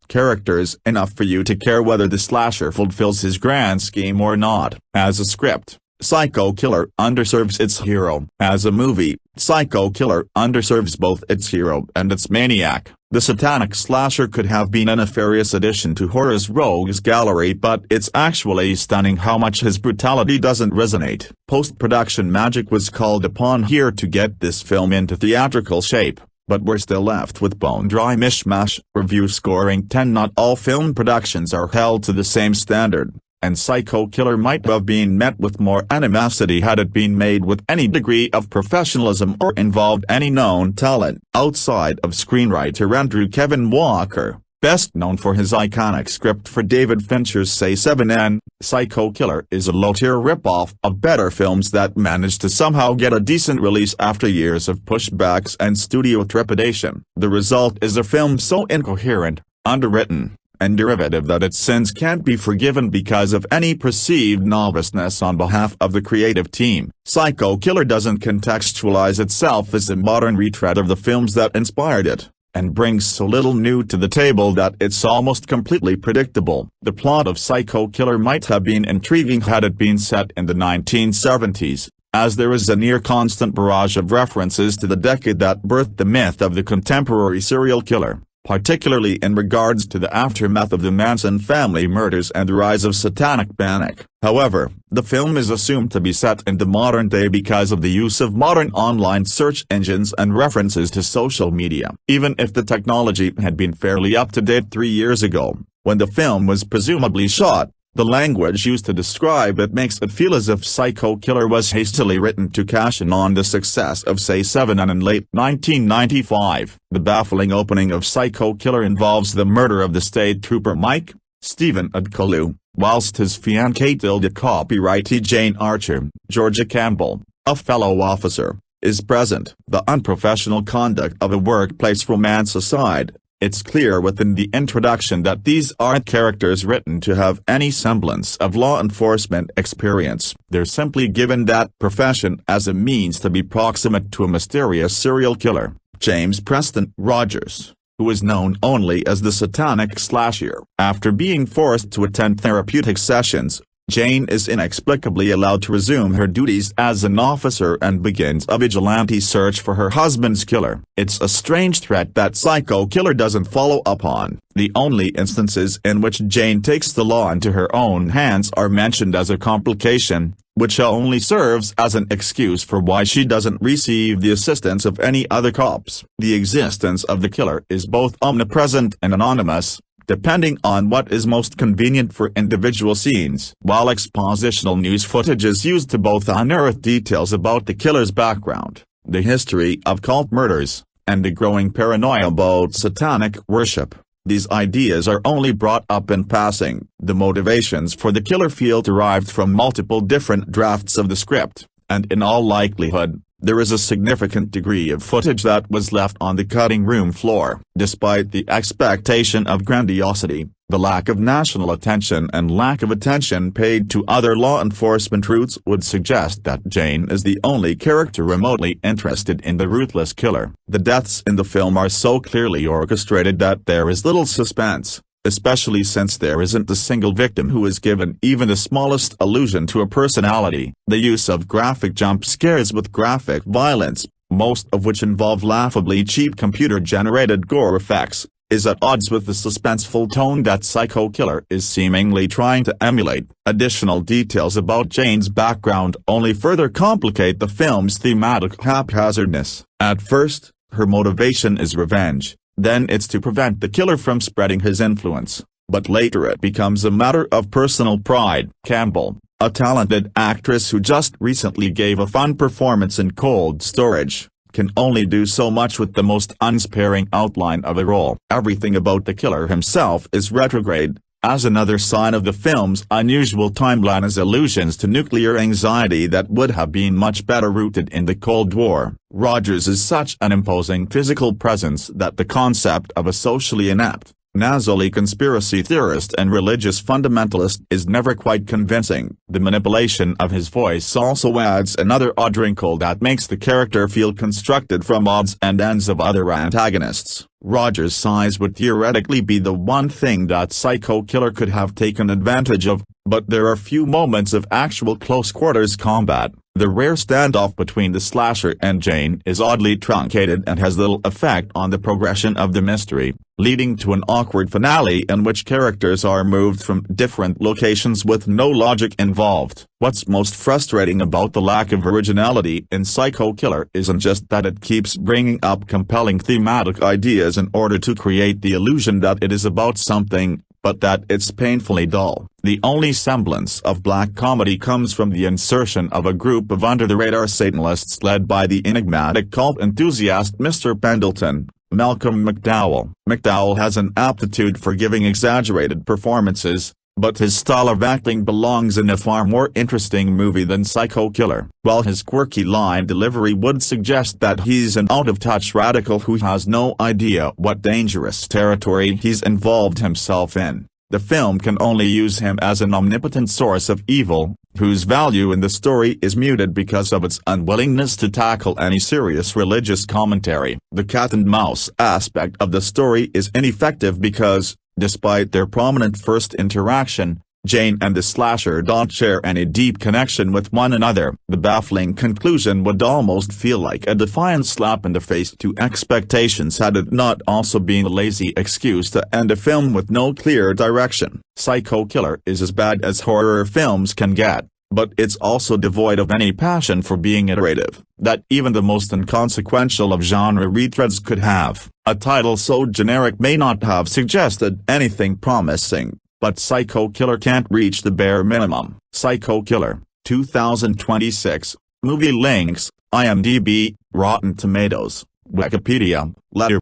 characters enough for you to care whether the slasher fulfills his grand scheme or not. As a script, Psycho Killer underserves its hero. As a movie, Psycho Killer underserves both its hero and its maniac. The satanic slasher could have been a nefarious addition to horror's rogues gallery, but it's actually stunning how much his brutality doesn't resonate. Post-production magic was called upon here to get this film into theatrical shape, but we're still left with bone-dry mishmash. Review scoring 10. Not all film productions are held to the same standard, and Psycho Killer might have been met with more animosity had it been made with any degree of professionalism or involved any known talent. Outside of screenwriter Andrew Kevin Walker, best known for his iconic script for David Fincher's Say7, Psycho Killer is a low-tier rip-off of better films that managed to somehow get a decent release after years of pushbacks and studio trepidation. The result is a film so incoherent, underwritten, and derivative that its sins can't be forgiven because of any perceived noviceness on behalf of the creative team. Psycho Killer doesn't contextualize itself as a modern retread of the films that inspired it, and brings so little new to the table that it's almost completely predictable. The plot of Psycho Killer might have been intriguing had it been set in the 1970s, as there is a near-constant barrage of references to the decade that birthed the myth of the contemporary serial killer, particularly in regards to the aftermath of the Manson family murders and the rise of satanic panic. However, the film is assumed to be set in the modern day because of the use of modern online search engines and references to social media. Even if the technology had been fairly up-to-date 3 years ago, when the film was presumably shot, the language used to describe it makes it feel as if Psycho Killer was hastily written to cash in on the success of Say7, and in late 1995, the baffling opening of Psycho Killer involves the murder of the state trooper Mike Stephen Adkalu, whilst his fiancée tilde copyrightee Jane Archer, Georgia Campbell, a fellow officer, is present. The unprofessional conduct of a workplace romance aside, it's clear within the introduction that these aren't characters written to have any semblance of law enforcement experience. They're simply given that profession as a means to be proximate to a mysterious serial killer, James Preston Rogers, who is known only as the Satanic Slasher. After being forced to attend therapeutic sessions, Jane is inexplicably allowed to resume her duties as an officer and begins a vigilante search for her husband's killer. It's a strange threat that Psycho Killer doesn't follow up on. The only instances in which Jane takes the law into her own hands are mentioned as a complication, which only serves as an excuse for why she doesn't receive the assistance of any other cops. The existence of the killer is both omnipresent and anonymous, depending on what is most convenient for individual scenes. While expositional news footage is used to both unearth details about the killer's background, the history of cult murders, and the growing paranoia about satanic worship, these ideas are only brought up in passing. The motivations for the killer feel derived from multiple different drafts of the script, and in all likelihood, there is a significant degree of footage that was left on the cutting room floor. Despite the expectation of grandiosity, the lack of national attention and lack of attention paid to other law enforcement routes would suggest that Jane is the only character remotely interested in the ruthless killer. The deaths in the film are so clearly orchestrated that there is little suspense, especially since there isn't a single victim who is given even the smallest allusion to a personality. The use of graphic jump scares with graphic violence, most of which involve laughably cheap computer-generated gore effects, is at odds with the suspenseful tone that Psycho Killer is seemingly trying to emulate. Additional details about Jane's background only further complicate the film's thematic haphazardness. At first, her motivation is revenge, then it's to prevent the killer from spreading his influence, but later it becomes a matter of personal pride. Campbell, a talented actress who just recently gave a fun performance in Cold Storage, can only do so much with the most unsparing outline of a role. Everything about the killer himself is retrograde, as another sign of the film's unusual timeline is allusions to nuclear anxiety that would have been much better rooted in the Cold War. Rogers is such an imposing physical presence that the concept of a socially inept, nasally conspiracy theorist and religious fundamentalist is never quite convincing. The manipulation of his voice also adds another odd wrinkle that makes the character feel constructed from odds and ends of other antagonists. Rogers' size would theoretically be the one thing that Psycho Killer could have taken advantage of, but there are few moments of actual close-quarters combat. The rare standoff between the slasher and Jane is oddly truncated and has little effect on the progression of the mystery, leading to an awkward finale in which characters are moved from different locations with no logic involved. What's most frustrating about the lack of originality in Psycho Killer isn't just that it keeps bringing up compelling thematic ideas in order to create the illusion that it is about something, but that it's painfully dull. The only semblance of black comedy comes from the insertion of a group of under-the-radar Satanists led by the enigmatic cult enthusiast Mr. Pendleton, Malcolm McDowell. McDowell has an aptitude for giving exaggerated performances, but his style of acting belongs in a far more interesting movie than Psycho Killer. While his quirky line delivery would suggest that he's an out-of-touch radical who has no idea what dangerous territory he's involved himself in, the film can only use him as an omnipotent source of evil, whose value in the story is muted because of its unwillingness to tackle any serious religious commentary. The cat-and-mouse aspect of the story is ineffective because, despite their prominent first interaction, Jane and the slasher don't share any deep connection with one another. The baffling conclusion would almost feel like a defiant slap in the face to expectations had it not also been a lazy excuse to end a film with no clear direction. Psycho Killer is as bad as horror films can get, but it's also devoid of any passion for being iterative, that even the most inconsequential of genre retreads could have. A title so generic may not have suggested anything promising, but Psycho Killer can't reach the bare minimum. Psycho Killer, 2026, movie links, IMDb, Rotten Tomatoes, Wikipedia, Letterboxd.